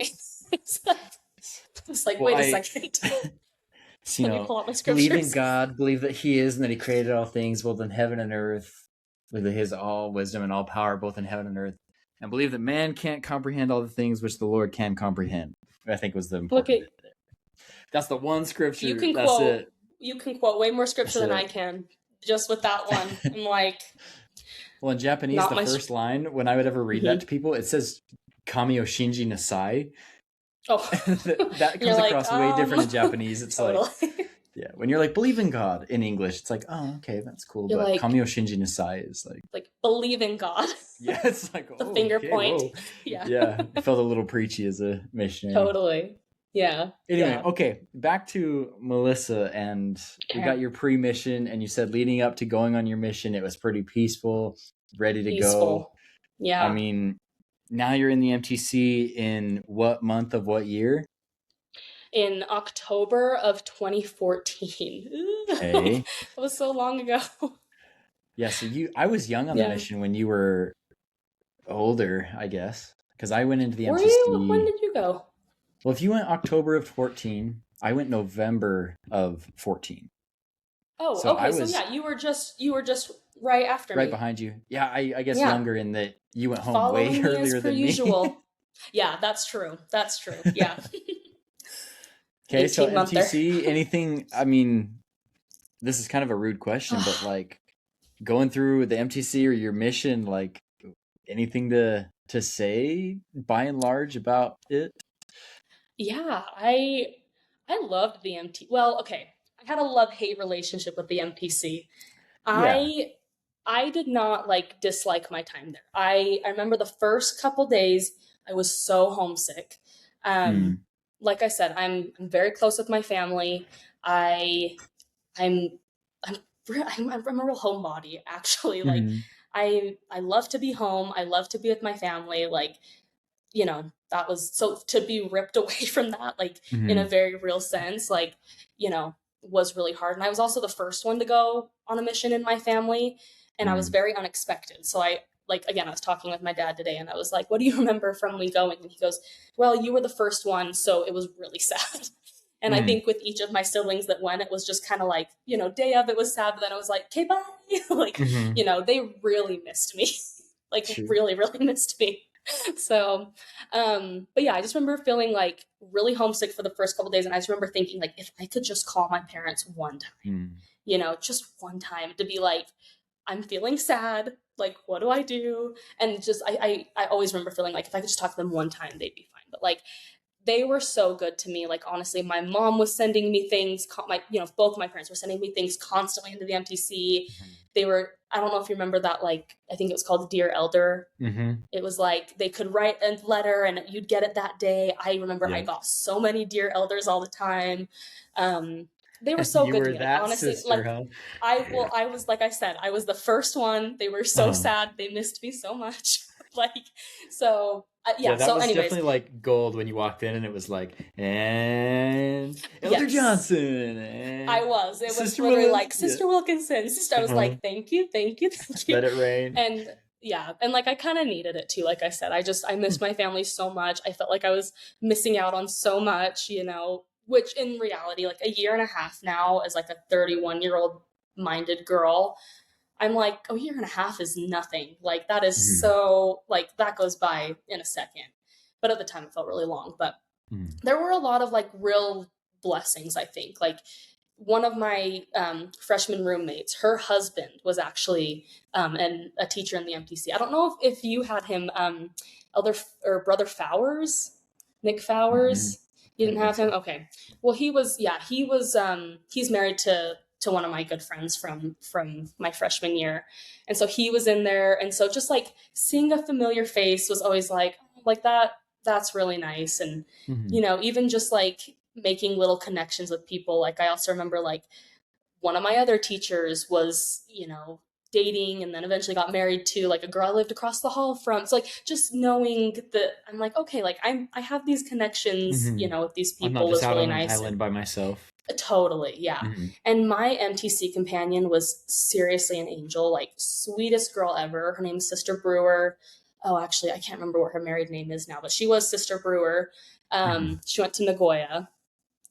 It's like, well, wait a second. you Let me know, pull out my believe in scriptures. God, believe that He is, and that He created all things, both in heaven and earth, believe that He has all wisdom and all power, both in heaven and earth, and believe that man can't comprehend all the things which the Lord can comprehend. I think was the Look important at bit there. That's the one scripture. you can That's quote it. you can quote way more That's scripture than I it. can just with that one. I'm like, Well, in Japanese, not the my. first line, when I would ever read that to people, it says "Kami o shinji nasai." Oh, That you're comes like, across way different in Japanese. It's totally. like, yeah, when you're like, believe in God in English, it's like, oh, okay, that's cool. You're But like, "Kami o shinji nasai" is like believe in God. yeah, it's like, The oh, finger okay, point. whoa. Yeah. Yeah, I felt a little preachy as a missionary. Totally. Yeah. Anyway, Yeah. okay, back to Melissa, and we got your pre-mission, and you said leading up to going on your mission, it was pretty peaceful, ready to go. Peaceful. Yeah. I mean, now you're in the MTC in what month of what year? In October of 2014. Okay. It was so long ago. Yeah, so I was young on the mission when you were older, I guess, because I went into the Were MTC. you? When did you go? Well, if you went October of 14, I went November of 14. Oh, So okay. I was So yeah, you were just right after right me. behind you. Yeah, I guess Yeah. younger in that you went home Following way me as earlier per than usual. me. Yeah, that's true. That's true. Yeah. Okay, so 18-monther. MTC, anything, I mean, this is kind of a rude question, but like going through the MTC or your mission, like anything to say by and large about it? Yeah, I loved the MT. Well, okay. I had a love-hate relationship with the MTC. Yeah. I did not like dislike my time there. I remember the first couple days I was so homesick. Like I said, I'm very close with my family. I I'm I'm I'm a real homebody actually. Like I love to be home. I love to be with my family. Like, you know, that was so to be ripped away from that, like in a very real sense, like, you know, was really hard. And I was also the first one to go on a mission in my family, and I was very unexpected. So I like again, I was talking with my dad today, and I was like, "What do you remember from me going?" And he goes, "Well, you were the first one, so it was really sad." And I think with each of my siblings that went, it was just kind of like, you know, day of it was sad, but then I was like, "Okay, bye." Like, you know, they really missed me, like really, really missed me. So, but yeah, I just remember feeling like really homesick for the first couple days. And I just remember thinking like, if I could just call my parents one time, you know, just one time to be like, I'm feeling sad. Like, what do I do? And just, I always remember feeling like if I could just talk to them one time, they'd be fine. But like, they were so good to me. Like, honestly, my mom was sending me things. You know, both of my parents were sending me things constantly into the MTC. They were, I don't know if you remember that, like, I think it was called Dear Elder. It was like they could write a letter and you'd get it that day. I remember I got so many Dear Elders all the time. They were so good to me. Like, honestly, sister, like huh? I was, like I said, I was the first one. They were so sad. They missed me so much. Like, so yeah. That so was anyways, definitely like gold when you walked in, and it was like, and Elder Johnson. And I was. It was Sister literally like Sister Wilkinson. Sister, I was like, thank you, thank you, thank you. Let it rain. And yeah, and like I kind of needed it too. Like I said, I missed my family so much. I felt like I was missing out on so much, you know. Which in reality, like a year and a half now, as like a 31-year-old minded girl, I'm like, a year and a half is nothing. Like that is so, like that goes by in a second. But at the time it felt really long. But there were a lot of like real blessings, I think. Like one of my freshman roommates, her husband was actually a teacher in the MTC. I don't know if you had him, Brother Fowers, Nick Fowers. You didn't have him? Okay. Well, he's married to one of my good friends from my freshman year. And so he was in there. And so just like seeing a familiar face was always like that's really nice. And, you know, even just like making little connections with people. Like I also remember like one of my other teachers was, you know, dating and then eventually got married to like a girl I lived across the hall from. So like just knowing that I'm like, okay, like I have these connections, Hmm. with these I'm not people just is out really on an nice. island And by myself. totally, yeah. Hmm. And my MTC companion was seriously an angel, like sweetest girl ever. Her name's Sister Brewer. Oh, actually, I can't remember what her married name is now, but she was Sister Brewer. Hmm. She went to Nagoya.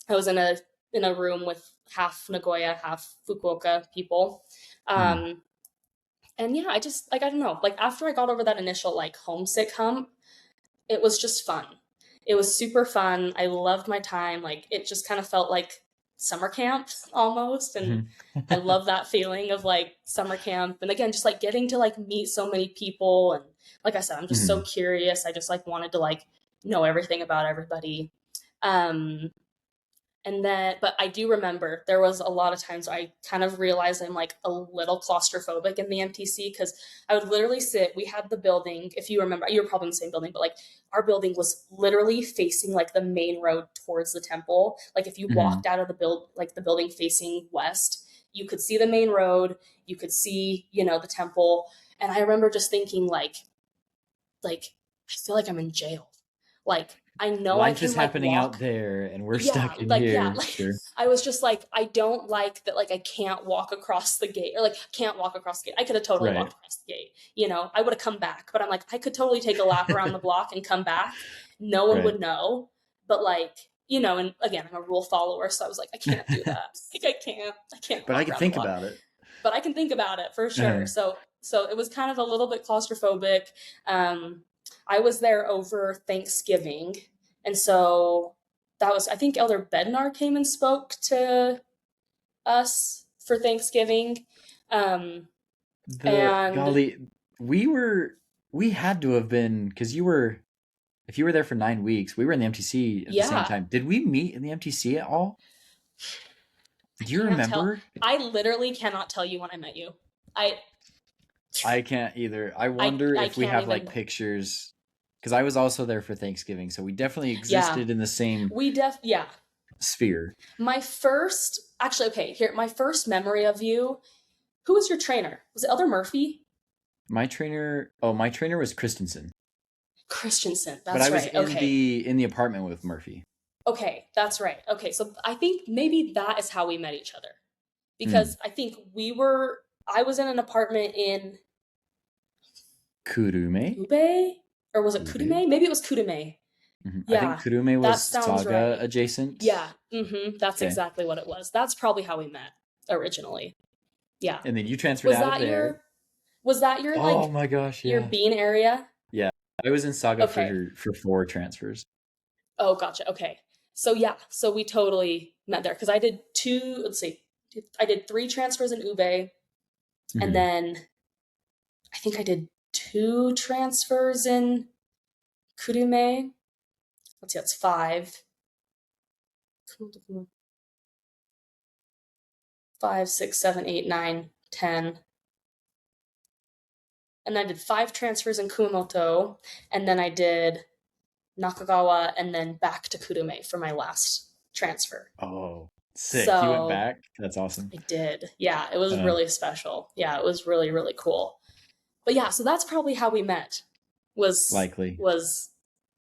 I was in a room with half Nagoya, half Fukuoka people. Hmm. Um, and yeah, I just like I don't know, like after I got over that initial like homesick hump, it was just fun. It was super fun. I loved my time. Like it just kind of felt like summer camp almost. And Hmm. I love that feeling of like summer camp. And again, just like getting to like meet so many people. And like I said, I'm just so Hmm. curious. I just like wanted to like know everything about everybody. Um, and then, but I do remember there was a lot of times I kind of realized I'm like a little claustrophobic in the MTC because I would literally sit. We had the building, if you remember, you were probably in the same building, but like our building was literally facing like the main road towards the temple. Like if you Hmm. walked out of the building facing west, you could see the main road, you could see, the temple. And I remember just thinking like, I feel like I'm in jail. Like, I know I Life can is like happening out walk, there, and we're yeah, stuck in like yeah, here. like Sure. I was just like I don't like that like I can't walk across the gate or like can't walk across the gate. I could have totally Right. walked across the gate. I would have come back, but I'm like I could totally take a lap around the block and come back. No one Right. would know. But like, and again, I'm a rule follower, so I was like I can't do that. Like I can't But I walk can around the think block. about it. But I can think about it for sure. Uh-huh. So it was kind of a little bit claustrophobic. Um I was there over Thanksgiving. And so that was, I think Elder Bednar came and spoke to us for Thanksgiving. Um, The and golly, we were we had to have been because you were if you were there for 9 weeks, we were in the MTC at the same yeah, time. Did we meet in the MTC at all? I Do you can't tell. remember? I literally cannot tell you when I met you. I, I can't either. I wonder I if we can't have like even, pictures because I was also there for Thanksgiving, so we definitely yeah, existed in the same yeah. sphere. Okay, here, my first memory of you, who was your trainer? Was it Elder Murphy? My trainer was Christensen, Christensen, but I that's was right. in Okay. the apartment with Murphy. Okay, that's right. Okay, so I think maybe that is how we met each other. Hmm. Because I was in an apartment in Kurume, Ube? Or was it Ube. Kurume? Maybe it was Kurume. I think Yeah, Kurume that was sounds Saga right. adjacent. Yeah, that's Okay, exactly what it was. That's probably how we met originally. Yeah. and then you transferred Was out of that there. your was that your Oh like my gosh, your yeah, bean area? yeah. I was in Saga Okay. for 4 transfers. Oh, gotcha. Okay. So yeah, so we totally met there because I did two, let's see. I did 3 transfers in Ube, and Hmm. then I think I did 2 transfers in Kurume. Let's see, that's 5. 5, 6, 7, 8, 9, 10. And then I did 5 transfers in Kumamoto, and then I did Nakagawa, and then back to Kurume for my last transfer. Oh, sick! You went So back. That's awesome. I did. Yeah, it was Uh, really special. Yeah, it was really, really cool. But yeah, so that's probably how we met. Was Likely. was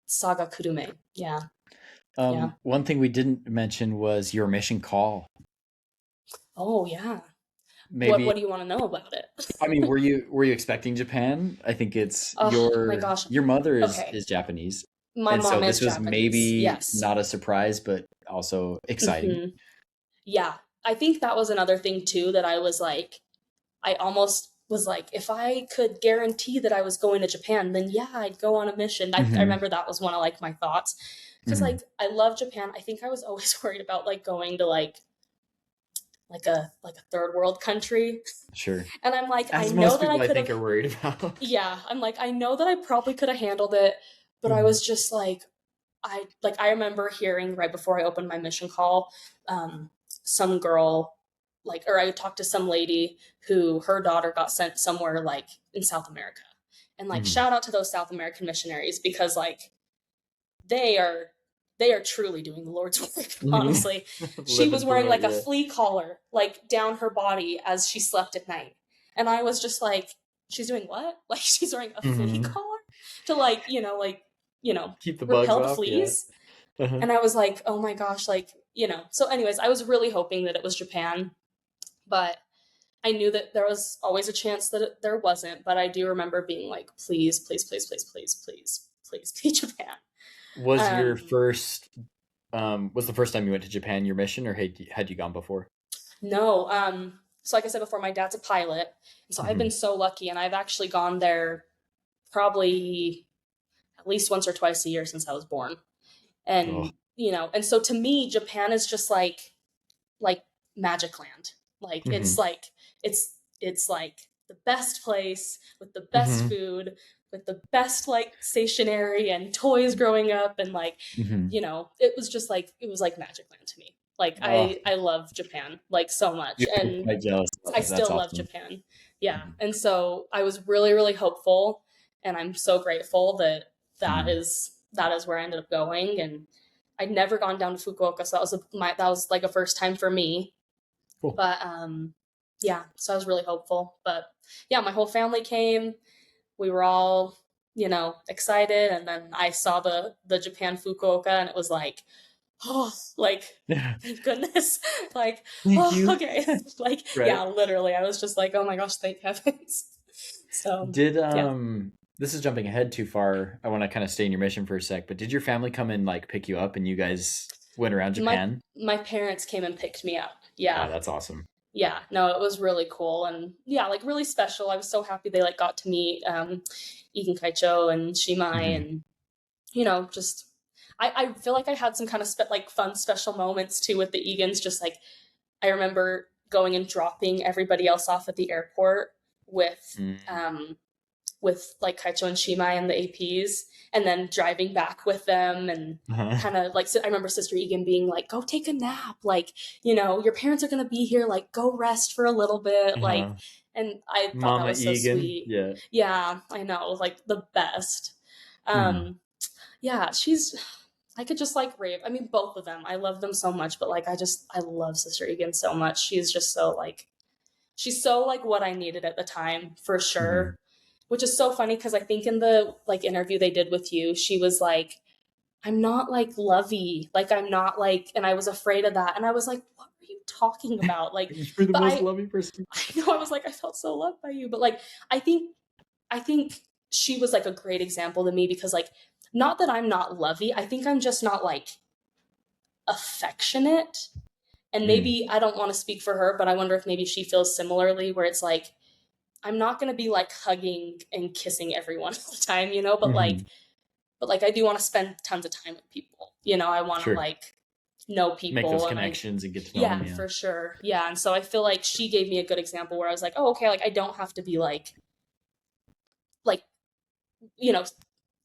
Saga Kurume. Yeah, yeah. One thing we didn't mention was your mission call. Oh yeah. What Maybe do you want to know about it? I mean, were you expecting Japan? I think it's Oh my gosh. your mother Okay. is Japanese, My and so mom is this was Japanese. maybe Yes. not a surprise, but also exciting. Hmm. Yeah. I think that was another thing too that I was like, I almost was like, if I could guarantee that I was going to Japan, then yeah, I'd go on a mission. I Hmm. remember that was one of like my thoughts because Hmm. like I love Japan. I think I was always worried about like going to like a third world country, Sure, and I'm like, I as know most that I people I could think have. are worried about. Yeah, I'm like, I know that I probably could have handled it, but I Mhm. was just like, I remember hearing right before I opened my mission call, some girl or I talked to some lady who her daughter got sent somewhere like in South America. And like Mhm. shout out to those South American missionaries because like they are they are truly doing the Lord's work, Mhm. honestly. She was Living wearing through it, like a yeah. flea collar like down her body as she slept at night. And I was just like, she's doing what? Like she's wearing a flea Hmm. collar to like Keep the bugs repel the off. Yeah. fleas. Uh-huh. And I was like, oh my gosh, so anyways, I was really hoping that it was Japan, but I knew that there was always a chance that there wasn't, but I do remember being like, please, please, please, please, please, please, please be Japan. Was your Um, first was the first time you went to Japan your mission, or had you gone before? no, so like I said before, my dad's a pilot, and so I've Hmm. been so lucky, and I've actually gone there probably at least once or twice a year since I was born. Oh. And and so to me, Japan is just like magic land. Like Hmm. it's like the best place with the best Hmm. food, with the best like stationery and toys growing up, and Hmm. it was just like it was like magic land to me. Like Oh, I love Japan like so much, you're and quite jealous. I That's still love awesome. Japan. Yeah. Mhm. And so I was really, really hopeful, and I'm so grateful that Mhm. that is where I ended up going. And I'd never gone down to Fukuoka, so that was like a first time for me. Cool. But yeah, so I was really hopeful. But yeah, my whole family came. We were all, excited, and then I saw the Japan Fukuoka, and it was like, oh, like Yeah. thank goodness. Like, Thank oh, you. okay. Like, Right. yeah, literally. I was just like, oh my gosh, thank heavens. So, Did yeah. this is jumping ahead too far. I want to kind of stay in your mission for a sec, but did your family come and like pick you up and you guys went around My Japan? my parents came and picked me up. Oh, Yeah. that's awesome. Yeah. No, it was really cool, and yeah, like really special. I was so happy they like got to meet Egan Kaicho and Shimai, Hmm. and just I feel like I had some kind of like fun special moments too with the Egans. Just like I remember going and dropping everybody else off at the airport with Mm. um, like Kaicho and Shimai and the APs, and then driving back with them, and Uh-huh. kind of like I remember Sister Egan being like, "Go take a nap, like your parents are gonna be here, like go rest for a little bit, like." Uh-huh. And I thought that Mama was so Egan. sweet. Yeah. Yeah, I know, like the best. Hmm. Um, yeah, I could just like rave. I mean, both of them. I love them so much, but like I love Sister Egan so much. She's just so like she's so like what I needed at the time for Hmm. sure. Which is so funny because I think in the like interview they did with you, she was like, I'm not like lovey. Like I'm not like, and I was afraid of that. And I was like, what are you talking about? Like, You're the but most loving person. I know I was like, I felt so loved by you. But like I think I think she was like a great example to me because like not that I'm not lovey, I think I'm just not like affectionate. And Mm. maybe I don't want to speak for her, but I wonder if maybe she feels similarly where it's like I'm not going to be like hugging and kissing everyone all the time, Hmm. but like I do want to spend tons of time with people. I want to Sure. like know Make those people, and I connections and get to know them. yeah, Yeah. for sure. Yeah, and so I feel like she gave me a good example where I was like, "Oh, okay, like I don't have to be like you know,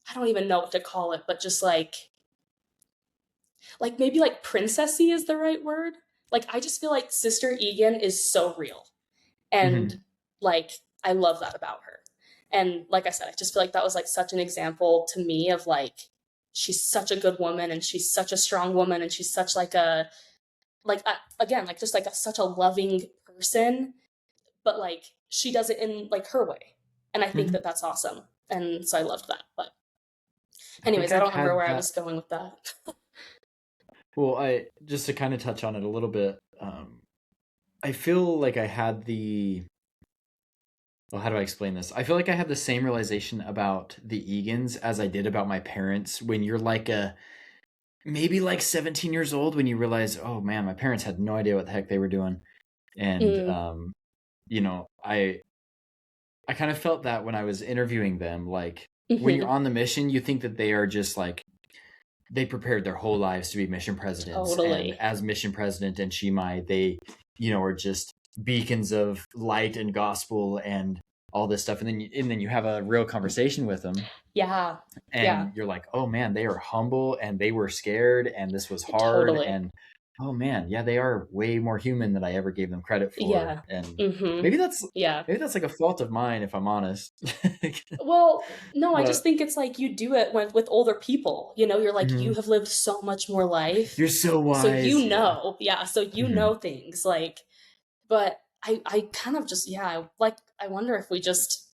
I don't even know what to call it, but just like maybe like princessy is the right word. Like I just feel like Sister Egan is so real. Hmm. And like I love that about her. And like I said, I just feel like that was like such an example to me of like she's such a good woman, and she's such a strong woman, and she's such again, like just like such a loving person, but like she does it in like her way. And I think Hmm. that that's awesome. And so I loved that. But I think anyways, I I've don't remember had where I that. was going with that. Well, I just to kind of touch on it a little bit. I feel like I had the well, how do I explain this? I feel like I had the same realization about the Egans as I did about my parents when you're like maybe like 17 years old when you realize, oh man, my parents had no idea what the heck they were doing. And Mm. I kind of felt that when I was interviewing them, like when you're Hmm. on the mission, you think that they are just like they prepared their whole lives to be mission presidents, and Totally. as mission president and Shimai, they are just beacons of light and gospel and all this stuff, and then you have a real conversation with them, Yeah. Yeah. and you're like, oh man, they are humble and they were scared and this was hard, Totally. and oh man, yeah, they are way more human than I ever gave them credit for, Yeah. and Hmm. maybe that's Yeah. maybe that's like a fault of mine if I'm honest. Well, no, I just But think it's like you do it with older people. You're like, you mhm, have lived so much more life. you're so So wise, yeah. yeah, so Hmm. things like, but I kind of just, yeah, I wonder if we just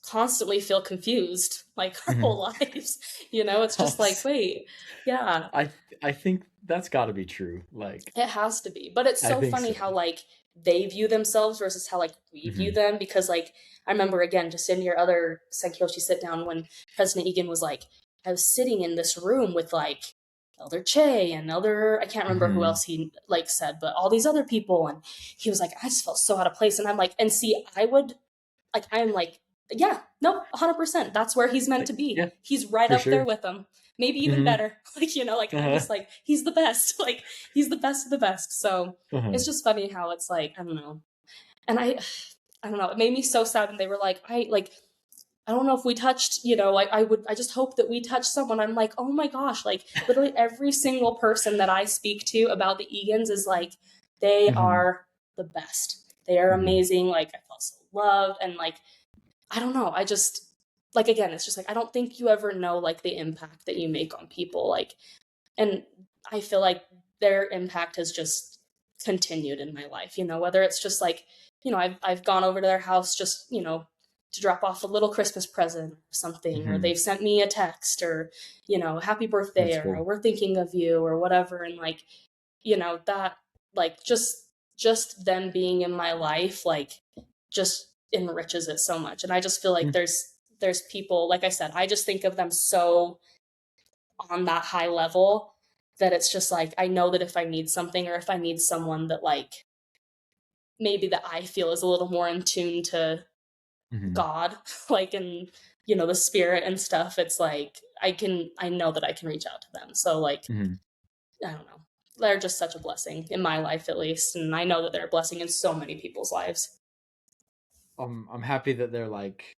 constantly feel confused like our Mhm. whole lives. It's just like, wait, yeah, I I think that's got to be true. Like, it has to be. But it's I so think funny so. how like they view themselves versus how like we view Hmm. them, because like I remember again just in your other Senkyoushi sit down when President Egan was like, I was sitting in this room with like Elder Che and other, I can't remember who Hmm. else he like said, but all these other people, and he was like, I just felt so out of place. And I'm like, and see, I'm like, yeah, no, 100%. That's where he's meant to be. Yeah, He's right for up there sure. with them. Maybe even Hmm. better. Like I'm Uh-huh. just like, he's the best. Like, he's the best of the best. So Uh-huh. it's just funny how it's like, I don't know. And I don't know. It made me so sad when they were like, I don't know if we touched, I just hope that we touch someone. I'm like, oh my gosh, like literally every single person that I speak to about the Egans is like, they Hmm. are the best. They are Hmm. amazing. Like I felt so loved, and like I don't know. I just like again, it's just like I don't think you ever know like the impact that you make on people. Like, and I feel like their impact has just continued in my life. Whether it's just like I've gone over to their house just to drop off a little Christmas present or something, or Hmm. they've sent me a text, or happy birthday, That's or cool. we're thinking of you, or whatever, and like that like just them being in my life like just enriches it so much. And I just feel like Mm. there's people, like I said, I just think of them so on that high level that it's just like I know that if I need something, or if I need someone that like maybe that I feel is a little more in tune to Hmm. God, like in the spirit and stuff, it's like I know that I can reach out to them. So like Hmm. I don't know. They're just such a blessing in my life, at least, and I know that they're a blessing in so many people's lives. I'm happy that they're like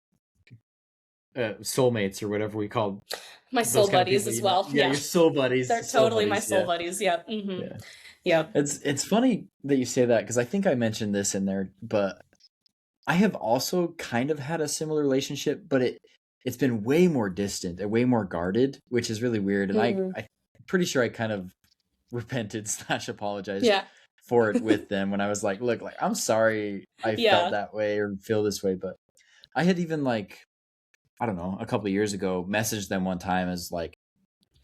soulmates or whatever we call My those soul kind of buddies people. as You know, well. yeah, Yeah, your soul buddies, they're soul totally my buddies. soul Yeah, buddies. Yeah. Mm-hmm. yeah. Yep. It's funny that you say that because I think I mentioned this in there, but I have also kind of had a similar relationship, but it's been way more distant and way more guarded, which is really weird. And Mm-hmm. I'm pretty sure I kind of repented slash apologized Yeah. for it with them when I was like, look, like I'm sorry I felt Yeah. that way or feel this way, but I had even like I don't know a couple of years ago messaged them one time as like,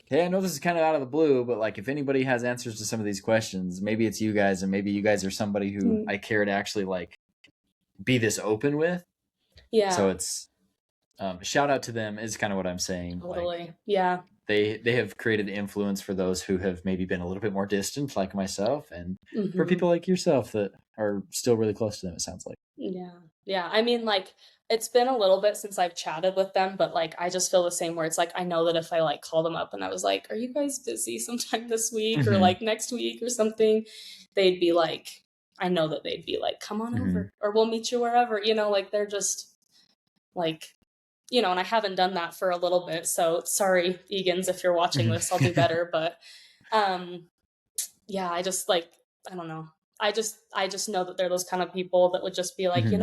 hey, I know this is kind of out of the blue, but like if anybody has answers to some of these questions, maybe it's you guys, and maybe you guys are somebody who Mm. I care to actually like be this open with. So Yeah. it's shout out to them is kind of what I'm saying. Like Totally. Yeah. they have created influence for those who have maybe been a little bit more distant, like myself, and for Mm-hmm. people like yourself that are still really close to them. It sounds like. Yeah. Yeah. I mean, like, it's been a little bit since I've chatted with them, but like, I just feel the same where it's like, I know that if I like call them up and I was like, are you guys busy sometime this week or Hmm. like next week or something? They'd be like, I know that they'd be like, come on Hmm. over or we'll meet you wherever, like they're just like, and I haven't done that for a little bit. So sorry, Egans, if you're watching Hmm. this, I'll do better. But um, yeah, I just like I don't know. I just know that they're those kind of people that would just be like, Hmm.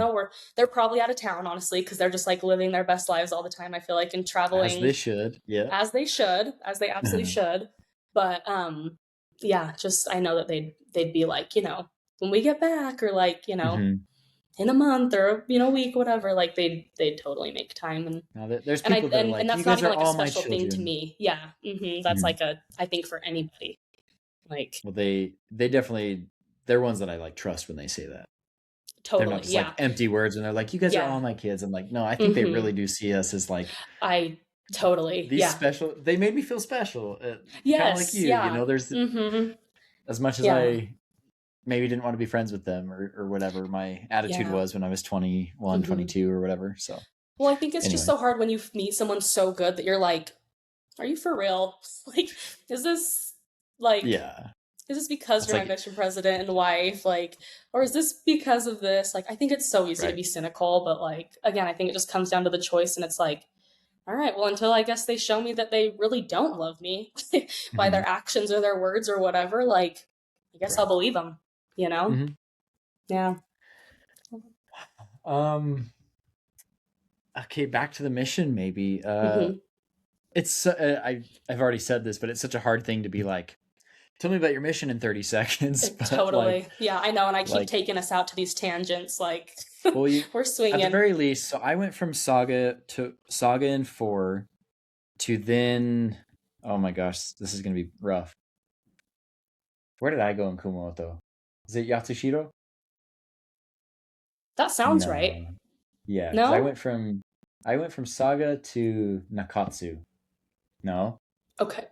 they're probably out of town, honestly, because they're just like living their best lives all the time. I feel like and As they traveling should. Yeah. as they should, as they absolutely Hmm. should. But yeah, just I know that they'd be like, when we get back, or like, in a month or a week, whatever, like they'd totally make time. and Now there's and I people that are and like, you that's not guys even are like a all my special thing to children. me. Yeah, that's Hmm. like a I think for anybody. Like Well, they definitely they're ones that I like trust when they say that. They're not totally, just like yeah, empty words and they're like, you guys are yeah. all my kids. I'm like, no, I think they hmm really do see us as like I totally, these yeah. special. They made me feel special, kind of like Yes, you. yeah. There's hmm as much as Yeah, I maybe didn't want to be friends with them or whatever my attitude yeah. was when I was 21, hmm 22 or whatever. So Well, I think it's just anyway, so hard when you meet someone so good that you're like, are you for real? Like, is this like yeah, is this because it's you're my like mission president and wife, like, or is this because of this? Like, I think it's so easy to right. be cynical, but like again, I think it just comes down to the choice, and it's like, all right, well, until I guess they show me that they really don't love me by Hmm. their actions or their words or whatever, like, I guess I'll Right. believe them, you know? Hmm. Yeah. Um. Okay, back to the mission. Maybe. hmm It's I've already said this, but it's such a hard thing to be like. tell me about your mission in 30 seconds. But Totally. Yeah, I know. And I keep like, taking us out to these tangents. Like, well, you, we're at the swinging. very least, so I went from Saga in 4 to then, oh my gosh, this is going to be rough. Where did I go in Kumamoto? Is it Yatsushiro? That sounds right. No. Yeah, because No? I went from Saga to Nakatsu. No. Okay.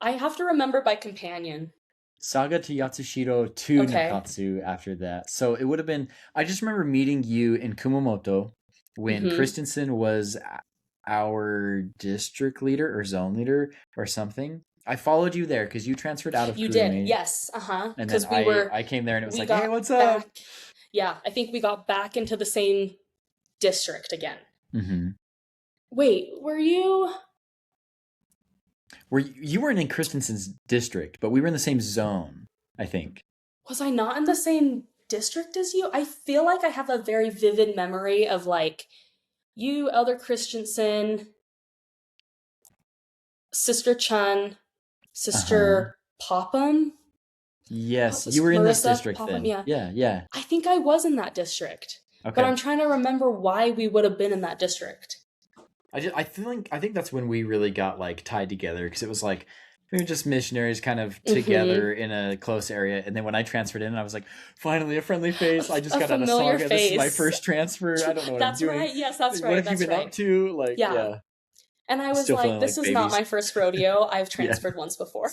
I have to remember by companion. Saga to Yatsushiro to Okay. Nakatsu after that. So it would have been, I just remember meeting you in Kumamoto when Mm-hmm. Christensen was our district leader or zone leader or something. I followed you there because you transferred out of You did. Kurume. Yes. Uh-huh. And then Because I came there and it was we like, hey, got what's up? back. Yeah, I think we got back into the same district again. Mm-hmm. Wait, were you? You weren't in Christensen's district, but we were in the same zone, I think. Was I not in the same district as you? I feel like I have a very vivid memory of like you, Elder Christensen, Sister Chun, Uh-huh. Sister Popham. Yes, Was you were in this Marissa district Popham? then. Yeah. Yeah, yeah. I think I was in that district. But Okay. I'm trying to remember why we would have been in that district. I think that's when we really got like tied together because it was like we were just missionaries kind of Mm-hmm. together in a close area. And then when I transferred in, I was like, finally a friendly face. I just A got out of familiar Saga. This is my face. first transfer. I don't know what I'm That's doing. right. Yes, that's What right. have you That's been up right. to? Like, Yeah. yeah, And I was still like, feeling this like is not babies. my first rodeo. I've Yeah. transferred once before.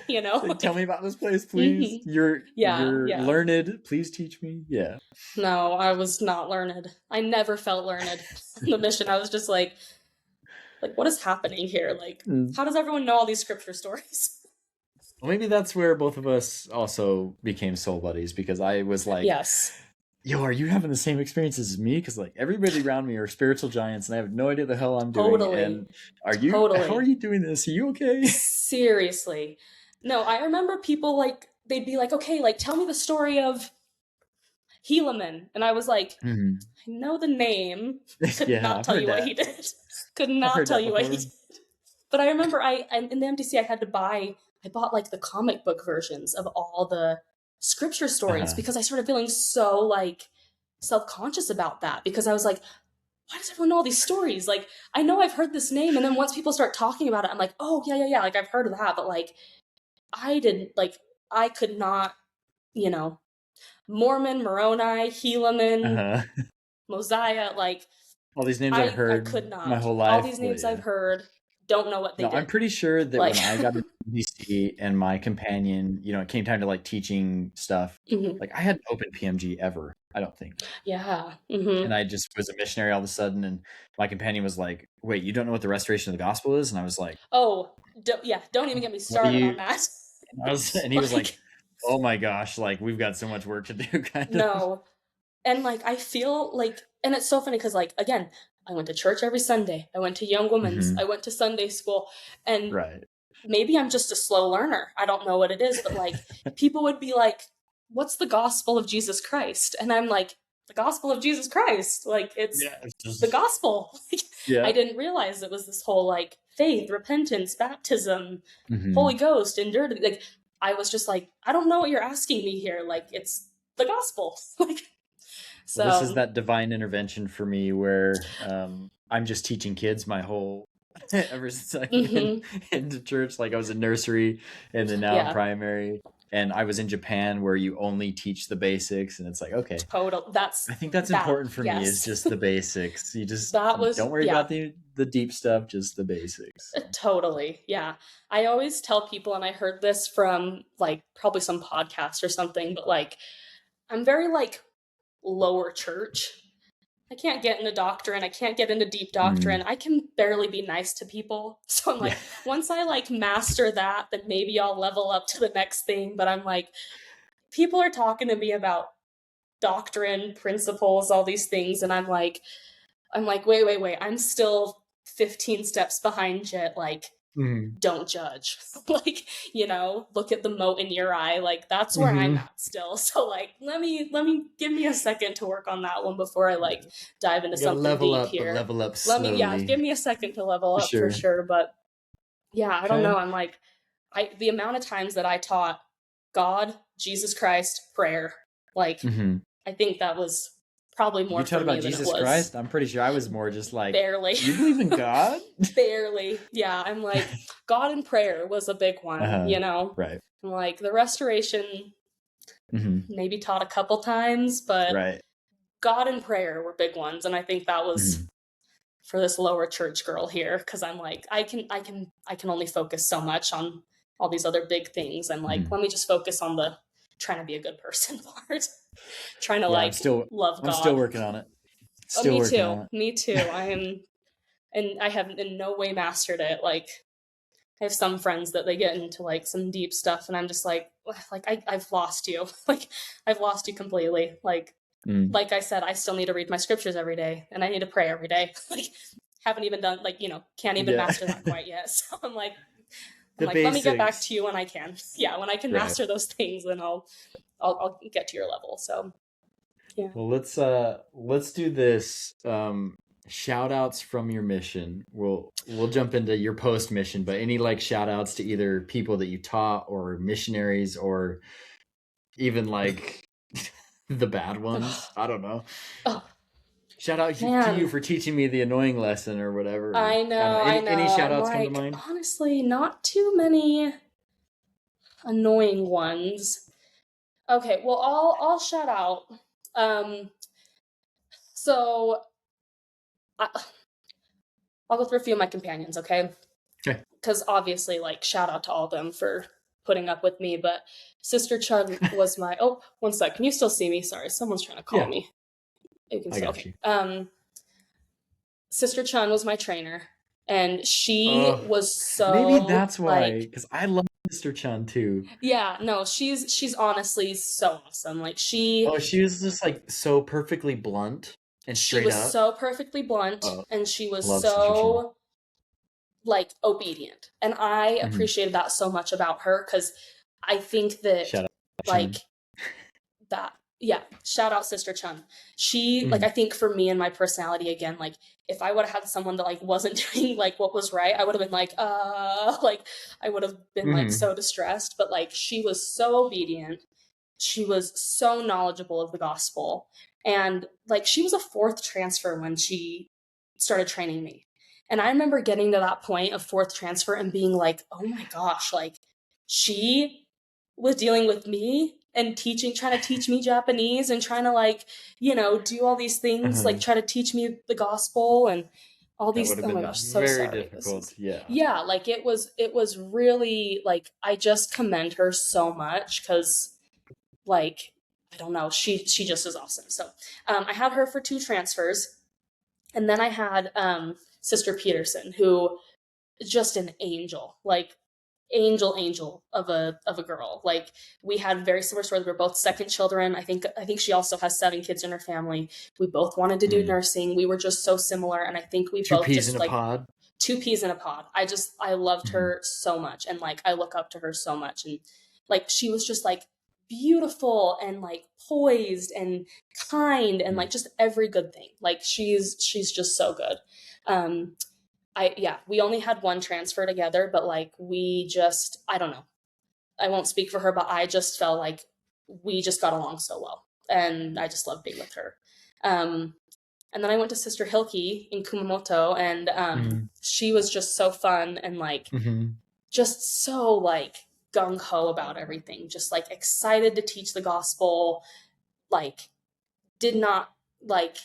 You know? Like, tell me about this place, please. Mm-hmm. Yeah, You're yeah. learned. Please teach me. Yeah. No, I was not learned. I never felt learned on the mission. I was just like, what is happening here? Like, Mm. how does everyone know all these scripture stories? Well, maybe that's where both of us also became soul buddies because I was like, Yes, yo, are you having the same experiences as me? Because like everybody around me are spiritual giants and I have no idea the hell I'm doing. totally, And how are totally. you doing this? Are you okay? Seriously. No, I remember people like, they'd be like, okay, like, tell me the story of Helaman. And I was like, Mhm. I know the name, could Yeah, not I've tell heard you what that. he did. Could I've not heard tell that you what he before. did. But I remember in the MDC, I had to I bought like the comic book versions of all the scripture stories Uh-huh. because I started feeling so like self-conscious about that because I was like, why does everyone know all these stories? Like, I know I've heard this name. And then once people start talking about it, I'm like, oh, yeah, yeah, yeah. Like, I've heard of that. But like, I didn't, like, I could not, you know, Mormon, Moroni, Helaman, Uh-huh. Mosiah, like, All these names I've I heard could my not. whole All life, these but names I've yeah. heard, don't know what they No, I'm did. pretty sure that Like, when I got into DC and my companion, it came time to like teaching stuff, mhm. like I hadn't opened PMG ever, I don't think. Yeah. And I just was a missionary all of a sudden, and my companion was like, "Wait, you don't know what the restoration of the gospel is?" And I was like, Oh, yeah, don't even get me "What are started on you?" that. And he was like, Like, "Oh my gosh, like we've got so much work to do," kind of. no. And like, I feel like, and it's so funny because, like, again, I went to church every Sunday. I went to Young Women's. Hmm. I went to Sunday school. And Right. maybe I'm just a slow learner. I don't know what it is, but like, people would be like, what's the gospel of Jesus Christ? And I'm like, the gospel of Jesus Christ. Like, it's Yeah. It's the just gospel. I yeah. didn't realize it was this whole like faith, repentance, baptism, Holy Hmm. Ghost, endurance. Like, I was just like, I don't know what you're asking me here. Like, it's the gospel. Like, Well, this is so, that divine intervention for me where I'm just teaching kids my whole ever since I've been mm-hmm. into church. Like I was in nursery and then now in Yeah, primary. And I was in Japan where you only teach the basics. And it's like, okay, total. I think that's That, important for me is yes. just the basics. You just That don't was, worry yeah, about the deep stuff, just the basics. So. totally. Yeah. I always tell people, and I heard this from like probably some podcast or something, but like, I'm very like lower church. I can't get into doctrine. I can't get into deep Mm. doctrine. I can barely be nice to people. So I'm Yeah. like, once I like master that, then maybe I'll level up to the next thing. But I'm like, people are talking to me about doctrine, principles, all these things, and I'm like, wait. I'm still 15 steps behind you. Like, Mm. don't judge. Like, look at the mote in your eye. Like, that's where I'm Hmm. at still. So like, let me give me a second to work on that one before I like Yeah. dive into You gotta something level deep up, but here. level up Yeah, slowly. give me a second to level For up for sure. sure. But yeah, I don't Okay. know. I'm like, the amount of times that I taught God, Jesus Christ, prayer, like Mm-hmm. I think that was probably You more taught for me about than it Jesus was Christ? I'm pretty sure I was more just like, barely. you believe in God? Barely. Yeah, I'm like, God and prayer was a big one, Uh-huh. you know? Right. I'm like, the restoration Mm-hmm. maybe taught a couple times, but Right. God and prayer were big ones. And I think that was Mm-hmm. for this lower church girl here, because I'm like, I can only focus so much on all these other big things. I'm like, Mm-hmm. let me just focus on the trying to be a good person part. Trying to Yeah, like love I'm still God. working on it. Oh, Still me working too. on it. Me too. I am, and I have in no way mastered it. Like, I have some friends that they get into like some deep stuff, and I'm just like I've lost you. Like, I've lost you completely. Mm. Like I said, I still need to read my scriptures every day, and I need to pray every day. Like, haven't even done like can't even Yeah. master that quite yet. So I'm The like, let me get back basics. to you when I can. Yeah, when I can Right. master those things, then I'll get to your level. So yeah. Well, let's do this. Shout outs from your mission. We'll jump into your post mission, but any like shout outs to either people that you taught or missionaries or even like the bad ones. I don't know. Oh Shout out to you man, for teaching me the annoying lesson or whatever. I don't know. I Any know. shout I'm outs come to like, mind? honestly, not too many annoying ones. Okay, well, I'll shout out. Um, so I, I'll go through a few of my companions, okay? Okay. Because obviously, like, shout out to all of them for putting up with me. But Sister Chun was my. Oh, one sec. Can you still see me? Sorry, someone's trying to call Yeah, me. You can I still. got Okay. you. Sister Chun was my trainer, and she Oh, was maybe so that's why. like. Because I love Mr. Chun too. Yeah, no, she's honestly so awesome. Like she Oh, she was just like so perfectly blunt and she straight was up. so perfectly blunt, Oh, and she was love Sister Chin. so like obedient, and I Hmm. appreciated that so much about her because I think that Shout out like Chun. that yeah, shout out Sister Chun. She like Hmm. I think for me and my personality again, like if I would have had someone that like wasn't doing like what was right, I would have been like like I would have been like Hmm. so distressed. But like she was so obedient, she was so knowledgeable of the gospel, and like she was a fourth transfer when she started training me. And I remember getting to that point of fourth transfer and being like, oh my gosh, like she was dealing with me and teaching, trying to teach me Japanese and trying to like, do all these things, like Uh-huh. try to teach me the gospel and all That would these. have Oh my been gosh, so very sorry. This difficult. is, Yeah. yeah, like it was really like, I just commend her so much because like, I don't know, she just is awesome. So I had her for 2 transfers, and then I had Sister Peterson, who is just an angel, like angel of a girl. Like we had very similar stories. We were both second children. I think she also has 7 kids in her family. We both wanted to do Mm. nursing. We were just so similar, and I think we Two both peas in just a like pod. 2 peas in a pod. I loved Hmm. her so much, and like I look up to her so much, and like she was just like beautiful and like poised and kind and Mm. like just every good thing. Like she's just so good. Um we only had one transfer together, but like we just, I don't know. I won't speak for her, but I just felt like we just got along so well, and I just loved being with her. Um and then I went to Sister Hilke in Kumamoto, and Mm. she was just so fun and like Hmm. just so like gung ho about everything, just like excited to teach the gospel, like did not like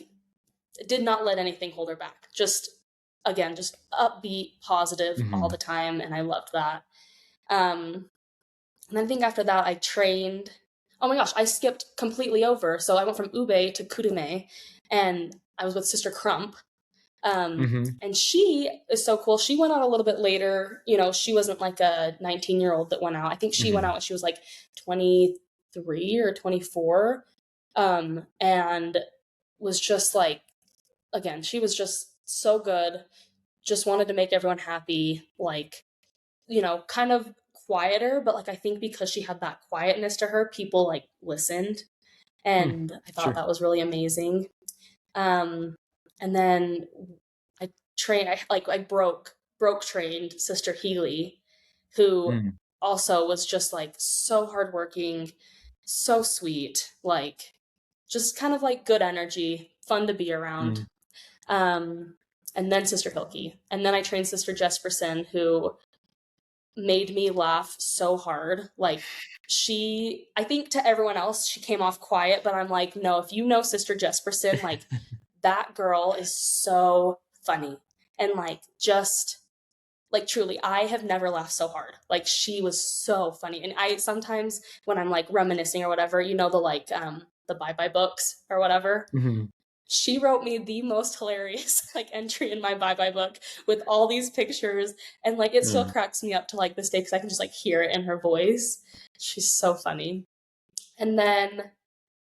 did not let anything hold her back. Just again, just upbeat, positive all Hmm. the time, and I loved that. And then I think after that I trained. Oh my gosh, I skipped completely over. So I went from Ube to Kurume, and I was with Sister Crump. Hmm. And she is so cool. She went out a little bit later. She wasn't like a 19-year-old that went out. I think she went Hmm. out when she was like 23 or 24. And was just like, again, she was just so good. Just wanted to make everyone happy. Like, kind of quieter, but like I think because she had that quietness to her, people like listened. Mm. And I thought Sure. that was really amazing. Um, and then I broke trained Sister Healy, who Mm. also was just like so hardworking, so sweet, like just kind of like good energy, fun to be around. Mm. Um, and then Sister Hilke. And then I trained Sister Jesperson, who made me laugh so hard. Like, I think to everyone else, she came off quiet, but I'm like, no, if you know Sister Jesperson, like, that girl is so funny. And like, just like truly, I have never laughed so hard. Like, she was so funny. And I sometimes when I'm like reminiscing or whatever, the bye bye books or whatever, Mm-hmm. she wrote me the most hilarious like entry in my bye bye book with all these pictures, and like it still Yeah. cracks me up to like this day because I can just like hear it in her voice. She's so funny. And then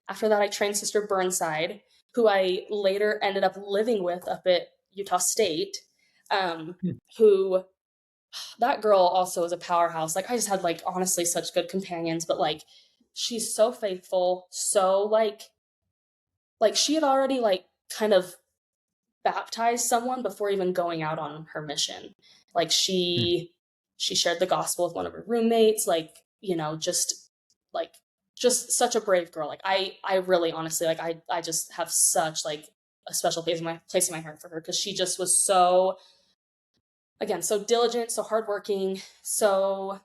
after that, I trained Sister Burnside, who I later ended up living with up at Utah State. Who that girl also is a powerhouse. Like I just had like honestly such good companions, but like she's so faithful, so like she had already like kind of baptized someone before even going out on her mission. Like she shared the gospel with one of her roommates, like, like just such a brave girl. Like I really honestly like I just have such like a special place in my heart for her because she just was so, again, so diligent, so hardworking, so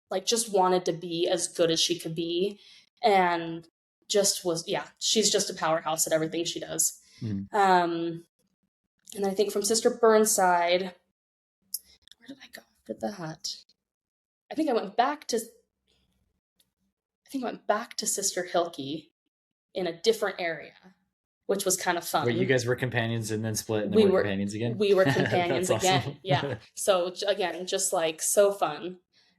like just wanted to be as good as she could be, and just was, yeah, she's just a powerhouse at everything she does. Mm. And I think from Sister Burnside, where did I go after that? I think I went back to Sister Hilke in a different area, which was kind of Where you fun. guys were companions and then split and then We were were companions again? we were That's companions again. awesome. Yeah. So again, just like so fun.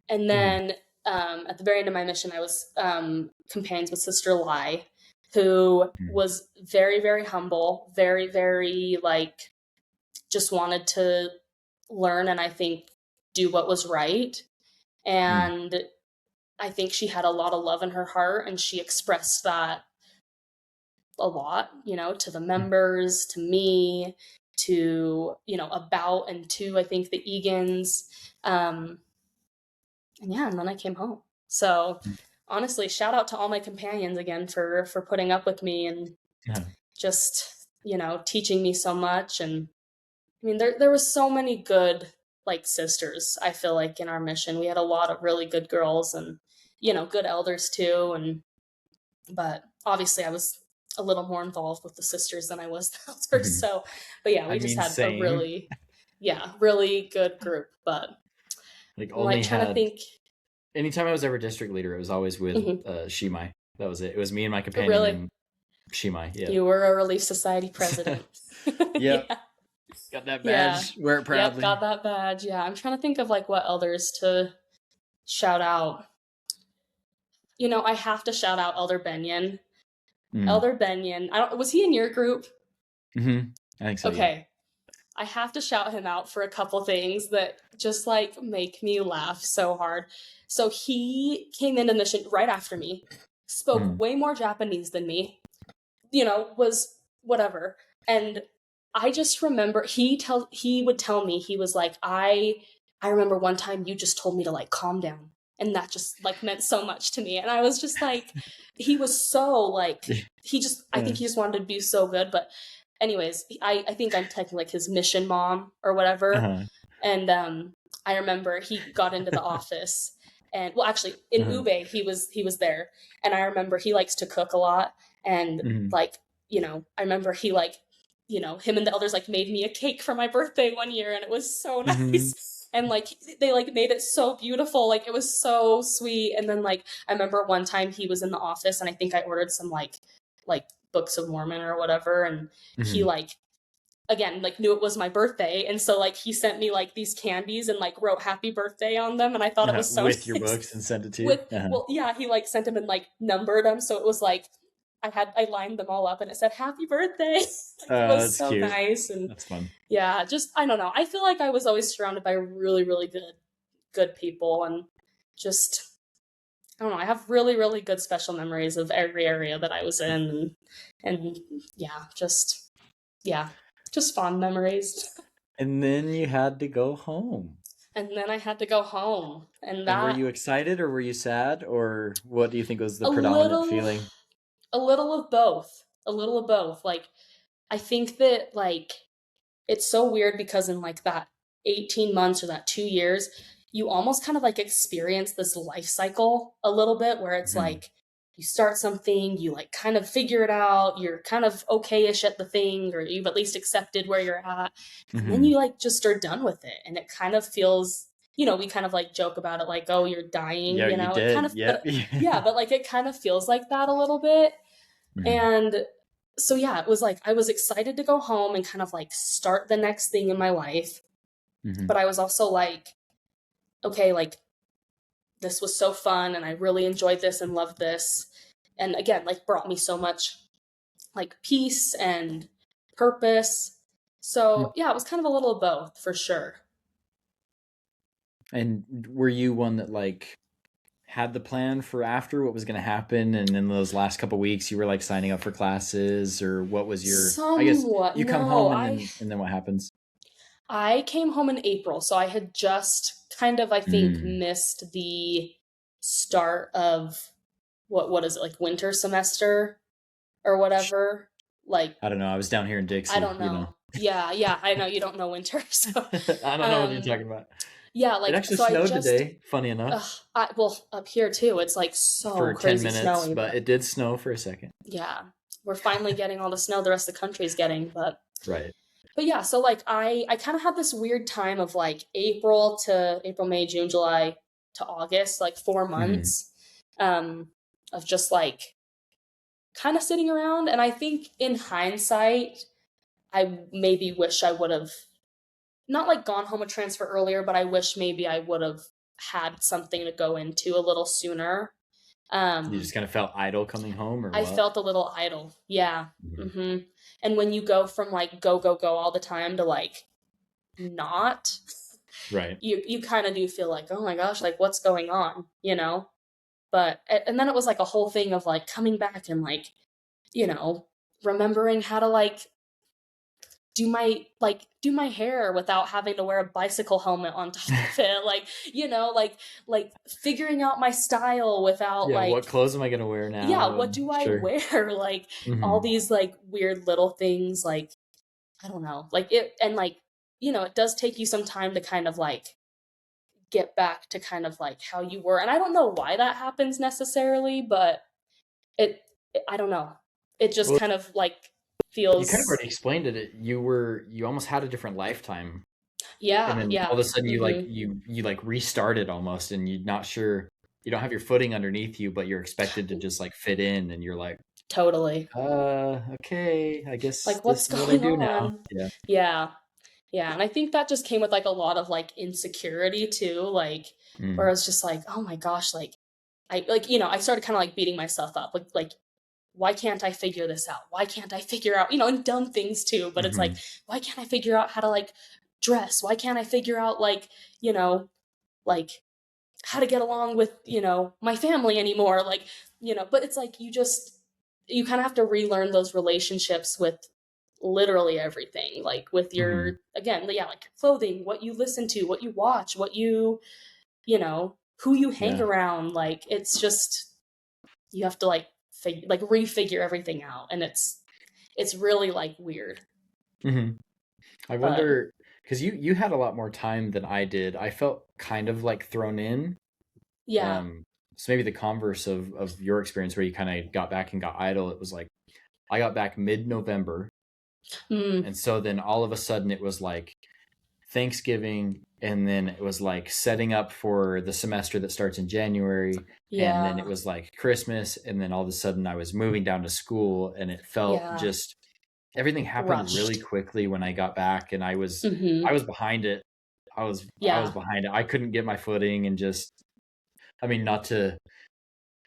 And Mm. then at the very end of my mission, I was companions with Sister Lai, who Mm. was very, very humble, very, very like just wanted to learn and I think do what was right. Mm. And I think she had a lot of love in her heart, and she expressed that a lot, to the members, to me, to, about and to, I think, the Egan's. And yeah, and then I came home. So honestly, shout out to all my companions again for putting up with me and Yeah. just, teaching me so much. And I mean, there was so many good like sisters, I feel like, in our mission. We had a lot of really good girls and, good elders too. But obviously I was a little more involved with the sisters than I was the elders. Mhm. So, but yeah, I we just mean, had a same. really good group. But Like I'm like only trying to had think. anytime I was ever district leader, it was always with Mhm. Shimai. That was it. It was me and my companion Really? and Shimai. Yeah. You were a Relief Society president. Yep. Yeah. Got that Yeah. badge. Wear it Yep, proudly. got that badge. Yeah, I'm trying to think of like what elders to shout out. I have to shout out Elder Benyon. Mm. Elder Benyon. I don't Was he in your group? Mm-hmm. I think so. Yeah. Okay. I have to shout him out for a couple things that just like make me laugh so hard. So he came into mission right after me, spoke Mm. way more Japanese than me, was whatever. And I just remember he would tell me, he was like, I remember one time you just told me to like calm down. And that just like meant so much to me. And I was just like, he was so like, I think he just wanted to be so good. But anyways, I think I'm technically like his mission mom or whatever. Uh-huh. And I remember he got into the office, and well, actually in Uh-huh. Ube he was there, and I remember he likes to cook a lot, and Mm. like, I remember he like, him and the elders like made me a cake for my birthday one year, and it was so Mm-hmm. nice. And like they like made it so beautiful, like it was so sweet. And then like I remember one time he was in the office, and I think I ordered some like Books of Mormon or whatever, and he Mm-hmm. like again like knew it was my birthday, and so like he sent me like these candies and like wrote happy birthday on them, and I thought it was so With your nice. books and sent it to you. With Uh-huh. Well, yeah, he like sent them and like numbered them, so it was like I lined them all up and it said happy birthday. It was That's so cute. nice. And That's fun. yeah, just I don't know, I feel like I was always surrounded by really, really good people, and just I don't know, I have really, really good special memories of every area that I was in, and yeah, just fond memories. And then you had to go home. And then I had to go home. And And were that you excited or were you sad, or what do you think was the a predominant little feeling? a little of both. A little of both. Like I think that like it's so weird because in like that 18 months or that 2 years, you almost kind of like experience this life cycle a little bit where it's Hmm. like you start something, you like kind of figure it out, you're kind of okay-ish at the thing, or you've at least accepted where you're at, and then Hmm. you like just are done with it. And it kind of feels, we kind of like joke about it like, oh, you're dying, Yeah, you it kind did. of, Yep. but yeah, but like it kind of feels like that a little bit. Hmm. And so yeah, it was like I was excited to go home and kind of like start the next thing in my life, Hmm. but I was also like, okay, like this was so fun and I really enjoyed this and loved this. And again, like brought me so much like peace and purpose. So yeah, it was kind of a little of both for sure. And were you one that like had the plan for after what was going to happen, and in those last couple weeks you were like signing up for classes, or what was your, I guess Somewhat. you come No, home and I then what happens? I came home in April, so I had just kind of I think Mm. missed the start of what is it, like winter semester or whatever. Like I don't know. I was down here in I Dixie, don't you know. know. Yeah, yeah, I know you don't know winter. So I don't know what you're um talking about. yeah, It like actually so I snowed just today, funny enough, well, up here too, it's like so for 10 crazy minutes, snowy, but but it did snow for a second. yeah, we're finally getting all the snow the rest of the country's getting, Right. but yeah, so like I kind of had this weird time of like April, May, June, July to August, like 4 Hmm. months um of just like kind of sitting around. And I think in hindsight, I maybe wish I would have not like gone home a transfer earlier, but I wish maybe I would have had something to go into a little sooner. You just Um, kind of felt idle coming home, or I what? felt a little idle. Yeah. Mhm. hmm And when you go from like go, go, go all the time to like not, Right. you kind of do feel like, oh my gosh, like what's going on, But, and then it was like a whole thing of like coming back and like, you know, remembering how to like do my hair without having to wear a bicycle helmet on top of it, like like figuring out my style without Yeah, what like clothes am I gonna wear yeah, now? what And do I sure. wear, like all Hmm. these like weird little things, like I don't know, like it. And like it does take you some time to kind of like get back to kind of like how you were. And I don't know why that happens necessarily, but it, I don't know, it just Well, kind of like you kind of feels. already explained it. You almost had a different lifetime, and Yeah, then all yeah. of a sudden hmm you like restarted almost, and you're not sure, you don't have your footing underneath you, but you're expected to just like fit in, and you're like, Totally. okay, I guess Like, this what's is what I going do now. on? Yeah. Yeah. Yeah. And I think that just came with like a lot of like insecurity too. Like, where I Mm. was just like, oh my gosh, like, I started kind of like beating myself up. Like, why can't I figure this out? Why can't I figure out, and dumb things too, but it's like, Hmm. why can't I figure out how to like dress? Why can't I figure out like, you know, like how to get along with, my family anymore? Like, but it's like you kind of have to relearn those relationships with literally everything, like with Hmm. your, again, yeah, like your clothing, what you listen to, what you watch, what who you hang Yeah. around. Like it's just you have to like refigure everything out, and it's really like weird. Hmm. I But wonder, because you had a lot more time than I did. I felt kind of like thrown in. yeah. Um, so maybe the converse of your experience, where you kind of got back and got idle. It was like I got back mid-November, mm, and so then all of a sudden it was like Thanksgiving, and then it was like setting up for the semester that starts in January, and then it yeah, was like Christmas, and then all of a sudden I was moving down to school, and it felt yeah, just everything happened really rushed. quickly when I got back, and I hmm was behind it. I was yeah. behind it. I couldn't get my footing, and just, I mean,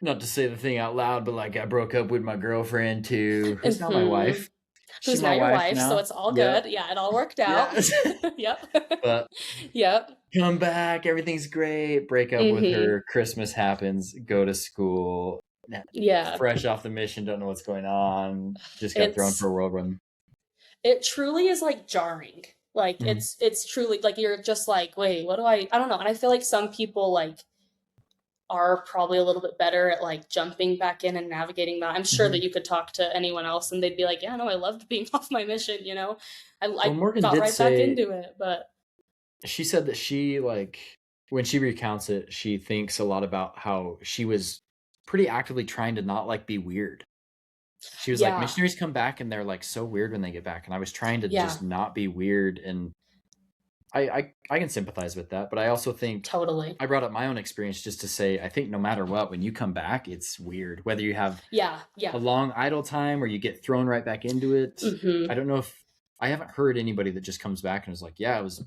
not to say the thing out loud, but like I broke up with my girlfriend too, who's now my hmm wife. She's Who's my now your wife wife, so now. it's all Yep. good. Yeah, it all worked out. Yes. Yep. But Yep. come back, everything's great. Break up with hmm her. Christmas happens. Go to school. Yeah. Fresh off the mission, don't know what's going on. Just got thrown for It's a whirlwind. it truly is like jarring. Like Mhm. it's truly like you're just like, wait, what do I don't know. And I feel like some people like are probably a little bit better at like jumping back in and navigating that. I'm sure that Mhm. you could talk to anyone else and they'd be like, yeah, no, I loved being off my mission, you know? Well, I Morgan got did right back say into it, but she said that she like when she recounts it, she thinks a lot about how she was pretty actively trying to not like be weird. She was like, yeah, missionaries come back and they're like so weird when they get back, and I was trying to yeah, just not be weird, and I can sympathize with that, but I also think totally. I brought up my own experience just to say I think no matter what, when you come back, it's weird. Whether you have Yeah, a yeah. long idle time or you get thrown right back into it. Hmm. I don't know if I haven't heard anybody that just comes back and is like, yeah, it was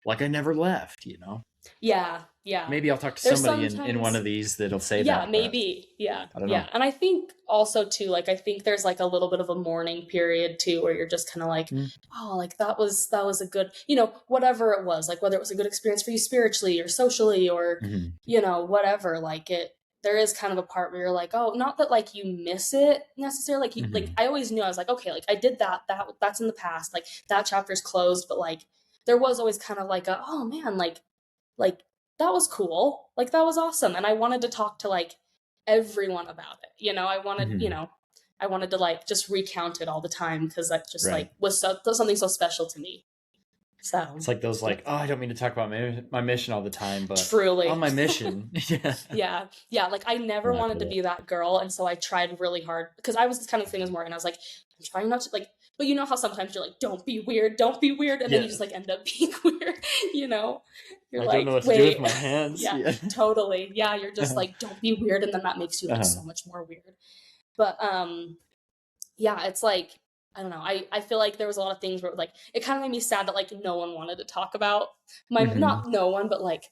like I never left, you know? Yeah, yeah. Maybe I'll talk to There's somebody in one sometimes of these that'll say yeah, that, but maybe. Yeah. I don't Yeah. know. And I think also too, like I think there's like a little bit of a mourning period too where you're just kind of like, Mm, oh, like that was a good, you know, whatever it was, like whether it was a good experience for you spiritually or socially or, mhm, you know, whatever, like it there is kind of a part where you're like, oh, not that like you miss it necessarily. Like you like mhm, I always knew I was like, okay, like I did that's in the past. Like that chapter's closed, but like there was always kind of like a, oh man, like that was cool, like that was awesome, and I wanted to talk to like everyone about it, you know. I wanted, you mhm. know, I wanted to like just recount it all the time because that just Right. like was something so special to me. It's So like those yeah, like, oh, I don't mean to talk about my mission all the time, but on truly. my mission, yeah. Yeah, yeah, like I never No, I wanted feel to it. be that girl, and so I tried really hard because I was this kind of thing as Morgan. I was like, I'm trying not to like, but you know how sometimes you're like, don't be weird, and then you Yeah. just like end up being weird, you know? You're I don't know like, what to do with wait, my hands. yeah, Yeah. totally, yeah. You're just like, don't be weird, and then that makes you like Uh-huh. so much more weird. But yeah, it's like I don't know. I feel like there was a lot of things where like it kind of made me sad that like no one wanted to talk about my Mhm. not no one, but like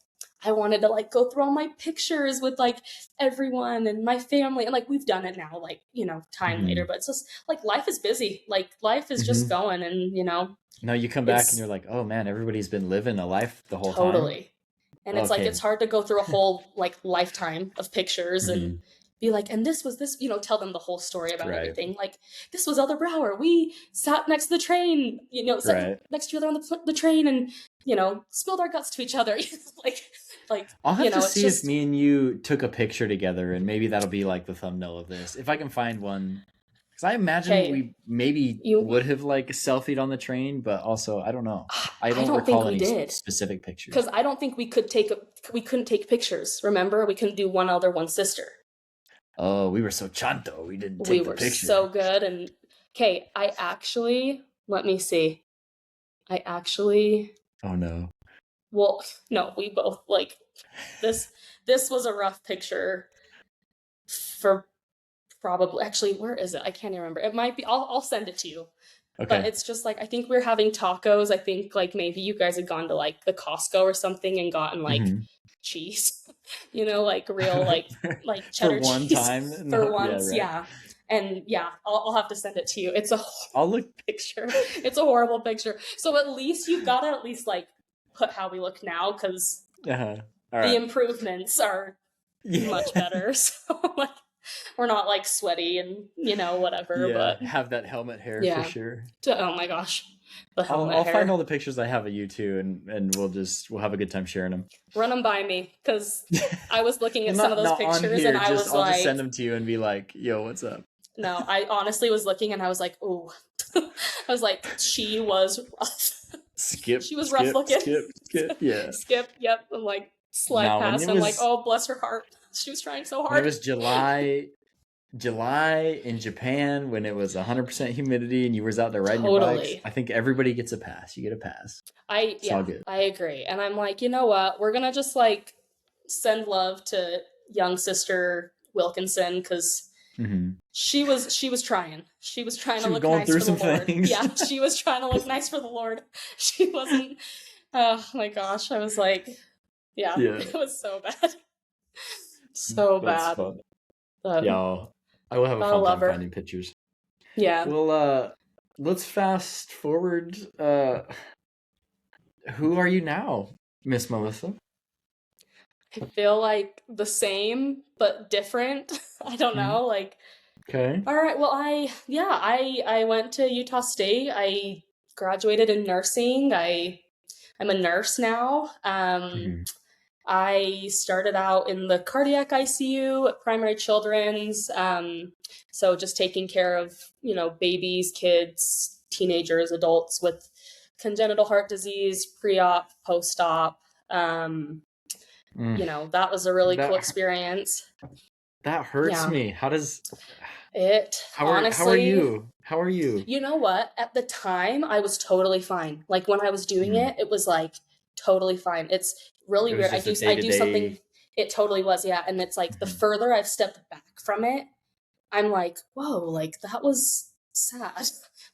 I wanted to like go through all my pictures with like everyone and my family, and like we've done it now, like you know, time later. Mhm. But it's just like life is busy. Like life is just Mhm. going, and you know, No, you come back and you're it's like, oh man, everybody's been living a life the whole time. totally. And it's like Okay. it's hard to go through a whole like lifetime of pictures and Mhm. be like, and this was this, you know, tell them the whole story about Right. everything. Like this was Elder Brower. We sat next to the train, you know, sat Right. next to each other on the train, and you know, spilled our guts to each other. like, like I'll you have to know, it's see if just me and you took a picture together, and maybe that'll be like the thumbnail of this. If I can find one, because I imagine hey, we maybe you. would have like selfied on the train, but also I don't know. I I don't don't think recall we any did specific pictures. because I don't think we couldn't take pictures. Remember, we couldn't do one elder, one sister. Oh, we were so chanto, we didn't We take the were picture. so good. And okay, I actually, let me see. I actually, Oh no. well, no, we both like this. This was a rough picture for probably, actually, where is it? I can't even remember. It might be, I'll send it to you. But Okay. it's just like, I think we are having tacos. I think like maybe you guys had gone to like the Costco or something and gotten like Hmm. cheese, you know, like real, like For cheddar one cheese time, for no, yeah, once. right. Yeah. And yeah, I'll have to send it to you. It's a I'll look. picture. It's a horrible picture. So at least you've got to at least like put how we look now because Uh-huh. All the right. improvements are Yeah. much better. So like we're not like sweaty and you know whatever, Yeah. but Have that helmet hair for yeah. sure. Oh my gosh, the I'll helmet I'll find all hair. the pictures I have of you two, and we'll have a good time sharing them. Run them by me because I was looking Well, at some of those not on pictures and here. I Just was I'll just send like, them to you and be like, "Yo, what's up?" no, I honestly was looking and I was like, ooh. I was like, she was rough. Skip, She was rough skip, looking. skip, skip. Yeah. Skip, yep. I'm like, slide Now past. I'm like, oh, bless her heart. She was trying so when it hard. was July in Japan, when it was 100% humidity and you was out there riding your bikes, Totally. I think everybody gets a pass. You get a pass. It's all Yeah, good. I agree. And I'm like, you know what? We're gonna just like send love to young sister Wilkinson because Hmm. she was trying. She was trying to She was look going nice through for the some Lord. things. Yeah, she was trying to look nice for the Lord. She wasn't. Oh my gosh, I was like, yeah, Yeah, it was so bad, so that's bad. fun. But Yeah, I will have a gotta fun love time her. finding pictures. Yeah, Well, let's fast forward. Who are you now, Miss Melissa? I feel like the same but different. I don't Hmm. know, like Okay. all right. Well, I yeah, I went to Utah State. I graduated in nursing. I'm a nurse now. Hmm. I started out in the cardiac ICU at Primary Children's. So just taking care of, babies, kids, teenagers, adults with congenital heart disease, pre-op, post-op. Mm. That was a really cool That experience. that hurts Yeah. me. It How are honestly, you? How are you? you know what? At the time, I was totally fine. Like when I was doing Mm. it, it was like totally fine. It's really It was weird. just a day I to do something. day. It totally was, yeah. And it's like the Mhm. further I've stepped back from it, I'm like, whoa, like that was sad.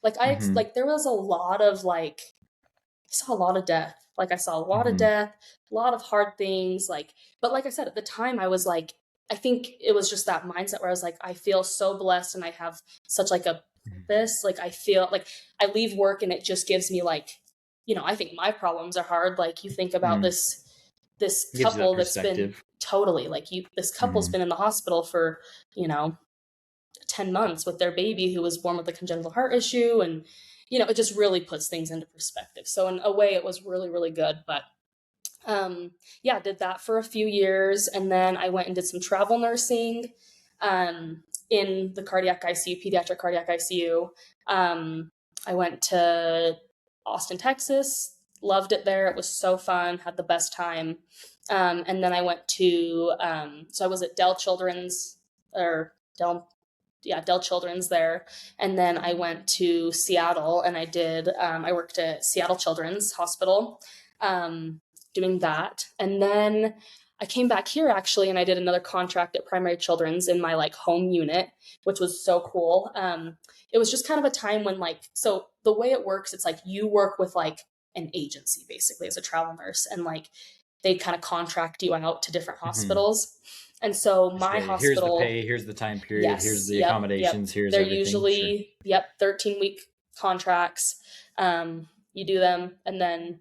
Mhm. Like there was a lot of like I saw a lot of death. Like I saw a lot of Mhm. death, a lot of hard things. But like I said, at the time I was like, I think it was just that mindset where I was like, I feel so blessed and I have such like a Mhm. purpose. Like I feel like I leave work and it just gives me like, I think my problems are hard. Like you think about Mm. this It gives you that couple that's been perspective. totally this couple's Mhm. been in the hospital for, you know, 10 months with their baby who was born with a congenital heart issue. And, it just really puts things into perspective. So, in a way, it was really, really good. But yeah, did that for a few years. And then I went and did some travel nursing in the cardiac ICU, pediatric cardiac ICU. I went to Austin, Texas, loved it there. It was so fun, had the best time. And then I went to, so I was at Dell Children's, or Dell Dell Children's there. And then I went to Seattle and I worked at Seattle Children's Hospital doing that. And then I came back here actually and I did another contract at Primary Children's in my like home unit, which was so cool. It was just kind of a time when so the way it works, it's like you work with like an agency basically as a travel nurse and like they kind of contract you out to different Mhm. hospitals. And so Just my say, here's the hospital, pay, here's the time period, here's yes, the yep. accommodations, here's They're everything. Sure. usually, 13-week contracts. You do them, and then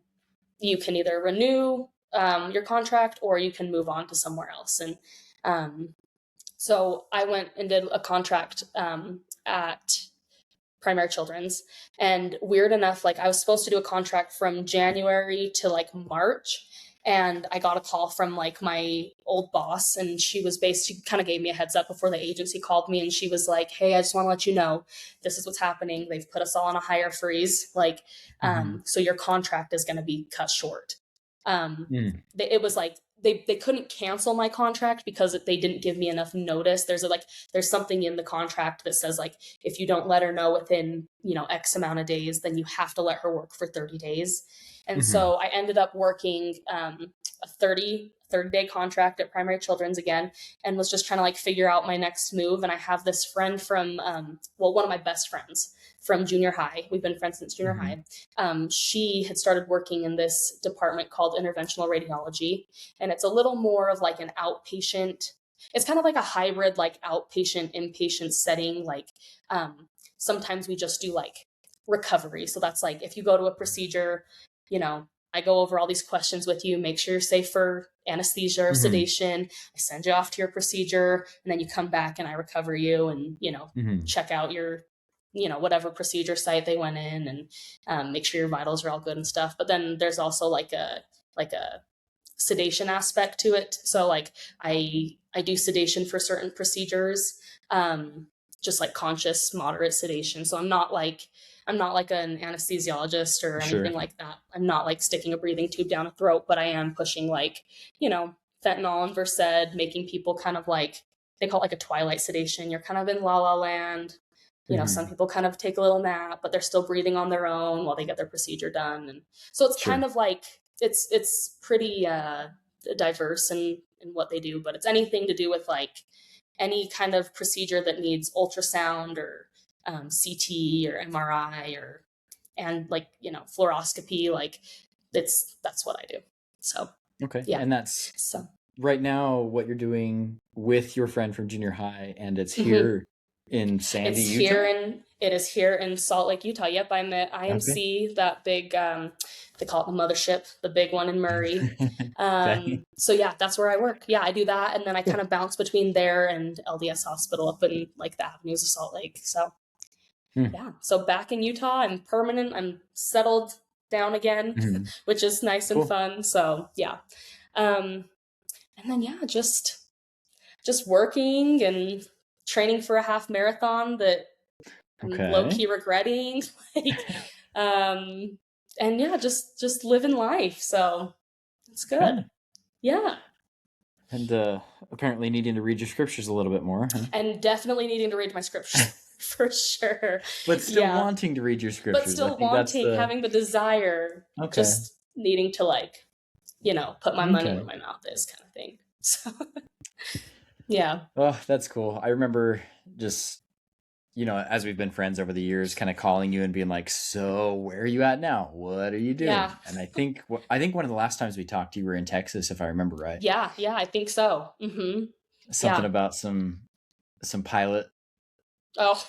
you can either renew your contract or you can move on to somewhere else. And so I went and did a contract at Primary Children's. And weird enough, like I was supposed to do a contract from January to like March. And I got a call from like my old boss, and she kind of gave me a heads up before the agency called me. And she was like, "Hey, I just want to let you know this is what's happening. They've put us all on a hire freeze. Mhm. So your contract is going to be cut short." Mm. It was like they couldn't cancel my contract because they didn't give me enough notice. There's something in the contract that says like if you don't let her know within X amount of days, then you have to let her work for 30 days. And Mhm. so I ended up working a 30-day contract at Primary Children's again, and was just trying to like figure out my next move. And I have this friend from one of my best friends from junior high. We've been friends since junior Mhm. high. She had started working in this department called interventional radiology, and it's a little more of like an outpatient. It's kind of like a hybrid, like outpatient inpatient setting. Sometimes we just do like recovery. So that's like if you go to a procedure, you know, I go over all these questions with you, make sure you're safe for anesthesia or Mhm. sedation. I send you off to your procedure, and then you come back and I recover you and, Mhm. check out your, whatever procedure site they went in, and make sure your vitals are all good and stuff. But then there's also like a sedation aspect to it. So like I do sedation for certain procedures, just like conscious moderate sedation. So I'm not like an anesthesiologist or anything Sure. like that. I'm not like sticking a breathing tube down a throat, but I am pushing like, fentanyl and Versed, making people kind of like, they call it like a twilight sedation. You're kind of in la la land. Some Mhm. people kind of take a little nap, but they're still breathing on their own while they get their procedure done. And so it's kind Sure. of like it's pretty diverse in what they do, but it's anything to do with like any kind of procedure that needs ultrasound or CT or MRI or and like fluoroscopy. Like that's what I do. So Okay. yeah. And that's So right now what you're doing with your friend from junior high, and it's mhm. here in Sandy, Utah? It is here in Salt Lake, Utah. Yep, I'm at Okay. IMC, that big they call it the mothership, the big one in Murray. Okay. So yeah, that's where I work. Yeah, I do that, and then I kind of bounce between there and LDS Hospital up in like the avenues of Salt Lake. So Hmm. yeah, so back in Utah, I'm permanent. I'm settled down again, Hmm. which is nice and Cool. fun. So yeah, um, and then yeah, just working and training for a half marathon that I'm low Okay. key regretting, like, um, and yeah, just living life. So it's good. Okay. Yeah, And apparently needing to read your scriptures a little bit more, huh? and definitely needing to read my scriptures for sure. But still Yeah, wanting to read your but scriptures. I still think that's wanting, the having the desire, okay. just needing to like, put my money where Okay. my mouth is, kind of thing. So yeah, Oh, that's cool. I remember just, as we've been friends over the years, kind of calling you and being like, "So, where are you at now? What are you yeah, doing?" And I think one of the last times we talked, you were in Texas, if I remember right. yeah. I think so. Something Yeah. about some pilot. Oh,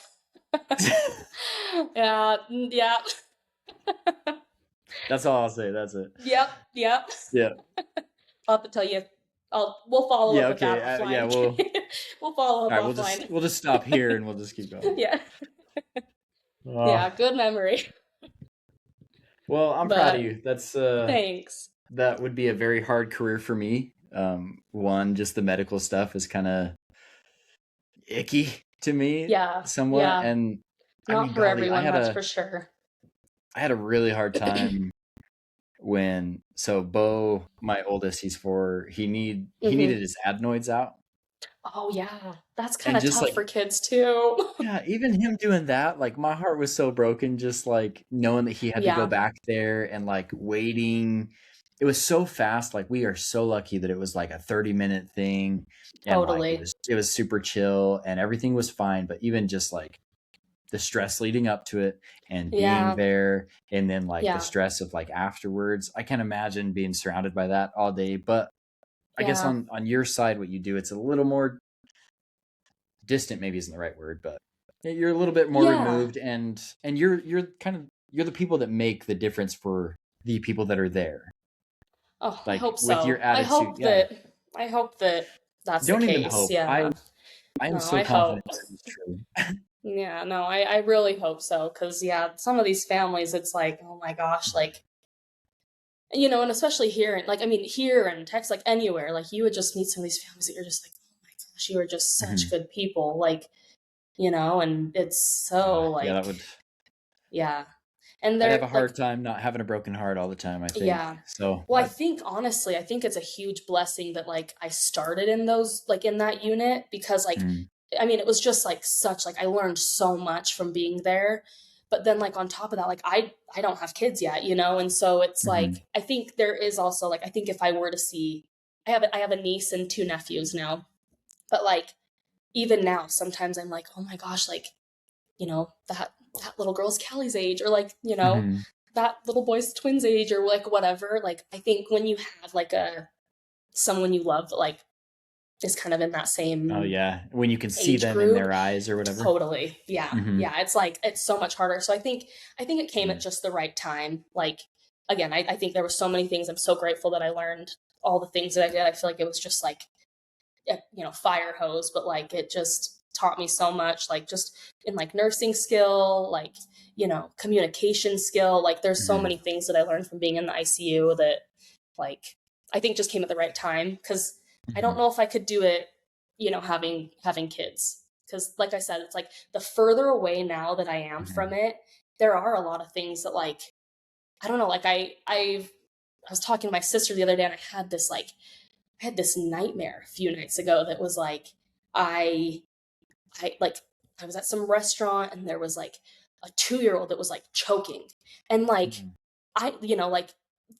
yeah, yeah. That's all I'll say. That's it. Yep, yep. Yeah. I'll have to tell you. We'll follow Yeah. up with that Okay. Yeah. offline. Well. We'll follow All up right. We'll just offline. we'll just stop here and we'll just keep going. Yeah, Oh, yeah. Good memory. well, I'm proud of But you. thanks. That would be a very hard career for me. One, just the medical stuff is kind of icky to me Yeah, somewhat, yeah. and I Not mean, for golly, everyone, that's for sure. I had a really hard time so Bo, my oldest, he's 4. He Hmm. needed his adenoids out, Oh yeah, that's kind and of just tough like for kids too. yeah, even him doing that, like my heart was so broken just like knowing that he had to go Yeah, back there and like waiting. It was so fast. Like we are so lucky that it was like a 30-minute thing and like it totally. was it was super chill and everything was fine, but even just like the stress leading up to it and being Yeah, there and then like the yeah, stress of like afterwards. I can't imagine being surrounded by that all day, but I guess yeah, on your side what you do it's a little more distant maybe isn't the right word, but you're a little bit more yeah. removed and you're kind of you're the people that make the difference for the people that are there. Oh, I Like hope with your so. attitude, yeah. I hope that that's the Don't even case. hope. I Yeah. I am No, so I confident hope. that is true. Yeah, no, I really hope so. Cause yeah, some of these families, it's like, oh my gosh, like, and especially here, like, I mean, here in Texas, like anywhere, like you would just meet some of these families that you're just like, oh my gosh, you are just such Mhm. good people. Like, and it's so Yeah, like, yeah. And I'd have they're a like, hard time not having a broken heart all the time, I think. yeah. So, Well, I think honestly, I think it's a huge blessing that like I started in those like in that unit because like mm, I mean it was just like such like I learned so much from being there. But then like on top of that like I don't have kids yet, and so it's mhm, like I think there is also like I think if I were to see I have a niece and two nephews now. But like even now sometimes I'm like, "Oh my gosh, like, that little girl's Callie's age or like, mhm. that little boy's twins age or like whatever." Like I think when you have like a someone you love that like is kind of in that Oh same yeah, when you can see age them in group, their eyes or whatever. totally. Yeah. Mhm, Yeah. It's like it's so much harder. So I think it came at mm, just the right time. Like again, I think there were so many things. I'm so grateful that I learned all the things that I did. I feel like it was just like fire hose, but like it just taught me so much, like just in like nursing skill, like communication skill. Like there's so mhm, many things that I learned from being in the ICU that like I think just came at the right time because I don't mhm, know if I could do it, having kids. Because like I said, it's like the further away now that I am from mhm, it, there are a lot of things that like I don't know, like I was talking to my sister the other day and I had this nightmare a few nights ago that was like I like I was at some restaurant and there was like a 2-year-old that was like choking. And like mhm. like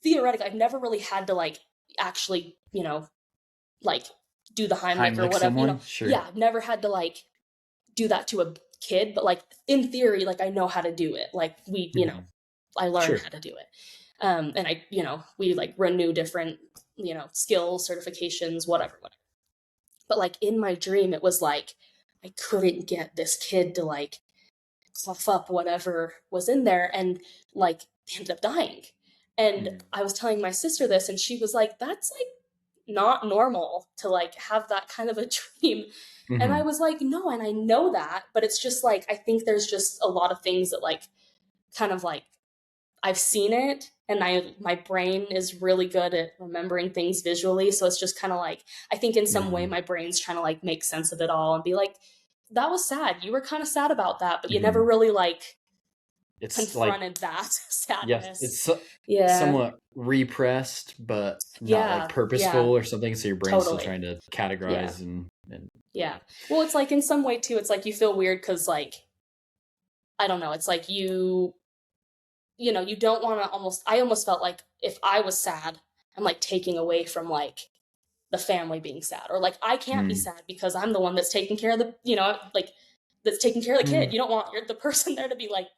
theoretically I've never really had to like actually, like do the Heimlich or Heimlich whatever, someone? yeah, Sure. I've never had to like do that to a kid, but like in theory, like I know how to do it. Like Mhm. I learned Sure. how to do it. And we like renew different, skills, certifications, whatever. But like in my dream, it was like I couldn't get this kid to like cough up whatever was in there, and like they ended up dying. And Mm, I was telling my sister this, and she was like, "That's like not normal to like have that kind of a dream. And I Hmm. was like, no, and I know that, but it's just like I think there's just a lot of things that like kind of like I've seen it, and my brain is really good at remembering things visually, so it's just kind of like I think in some way Hmm. my brain's trying to like make sense of it all and be like, that was sad. You were kind of sad about that, but you never Hmm. really like It's like, confronted that yes, sadness. it's Yeah. somewhat repressed, but not like Yeah. Yeah. purposeful or something. So your brain's still Totally. trying to Yeah. categorize and Yeah. Well, it's like in some way too, it's like you feel weird because like I don't know, it's like you don't want to almost I almost felt like if I was sad, I'm like taking away from like the family being sad, or like I can't be mm, sad because I'm the one that's taking care of the like that's taking care of the kid. mm, You don't want the person there to be like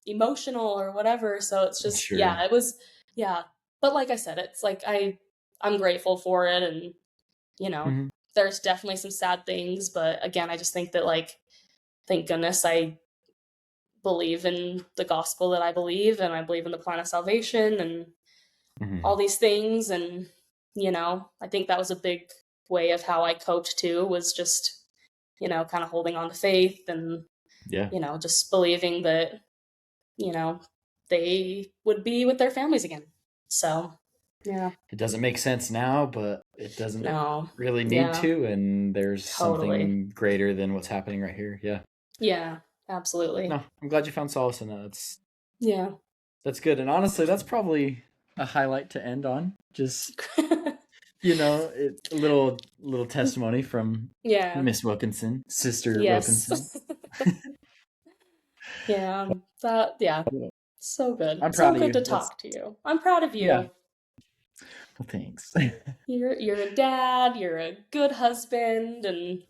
emotional or whatever. So it's just sure. yeah, it was yeah. But like I said, it's like I'm grateful for it, and you know Hmm. there's definitely some sad things, but again, I just think that like thank goodness I believe in the gospel that I believe, and I believe in the plan of salvation and all Hmm. these things. And I think that was a big way of how I coped too, was just kind of holding on to faith, and Yeah. just believing that you know they would be with their families again. So yeah. It doesn't make sense now, but it doesn't No. really need Yeah. to. And there's Totally. something greater than what's happening right here. Yeah. Yeah, absolutely. No, I'm glad you found solace in that. Yeah. That's good. And honestly, that's probably a highlight to end on. Just, a little testimony from Yeah. Miss Wilkinson, Sister Yes. Wilkinson. Yeah. That yeah. Yeah, So good. I'm So proud of good you. to That's talk to you. I'm proud of Yeah. you. Well, thanks. You're a dad, you're a good husband, and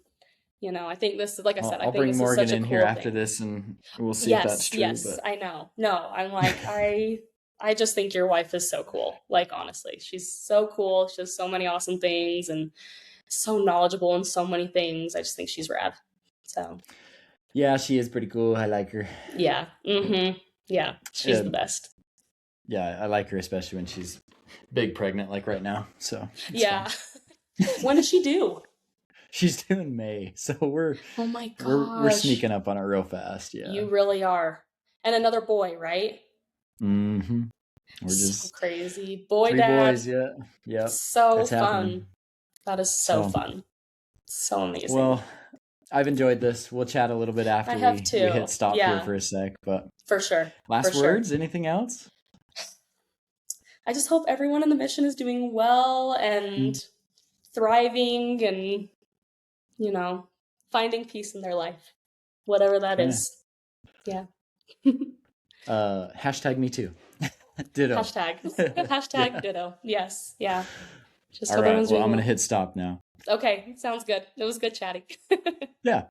I think this is like I said, I I'll think bring this is Morgan such a in here cool after thing. this, and we'll see if that's Yes, true. yes, I know. No, I'm like I just think your wife is so cool. Like honestly, she's so cool. She does so many awesome things and so knowledgeable in so many things. I just think she's rad. So, Yeah, she is pretty cool. I like her. yeah. Mhm. Yeah, she's the Um, best. yeah, I like her, especially when she's big pregnant, like right now. So it's fun. Yeah. When does she do? She's due in May, so we're Oh my we're gosh. sneaking up on it real fast. Yeah. You really are. And another boy, right? Mm-hmm. We're So just crazy. Boy three dad. boys. Yeah. Yep. So That's fun. happening. That is so So, fun. So amazing. well, I've enjoyed this. We'll chat a little bit I after have we hit too. stop here Yeah, for a sec. But for sure. For last sure. words? Anything else? I just hope everyone in the mission is doing well and Mm, thriving and, you know, finding peace in their life, whatever that yeah. is. Yeah. Hashtag me too. Ditto. Hashtag. Hashtag Yeah. ditto. Yes. Yeah. Just All hope right. everyone's Well, doing I'm gonna well. hit stop now. Okay. Sounds good. It was good chatting. Yeah.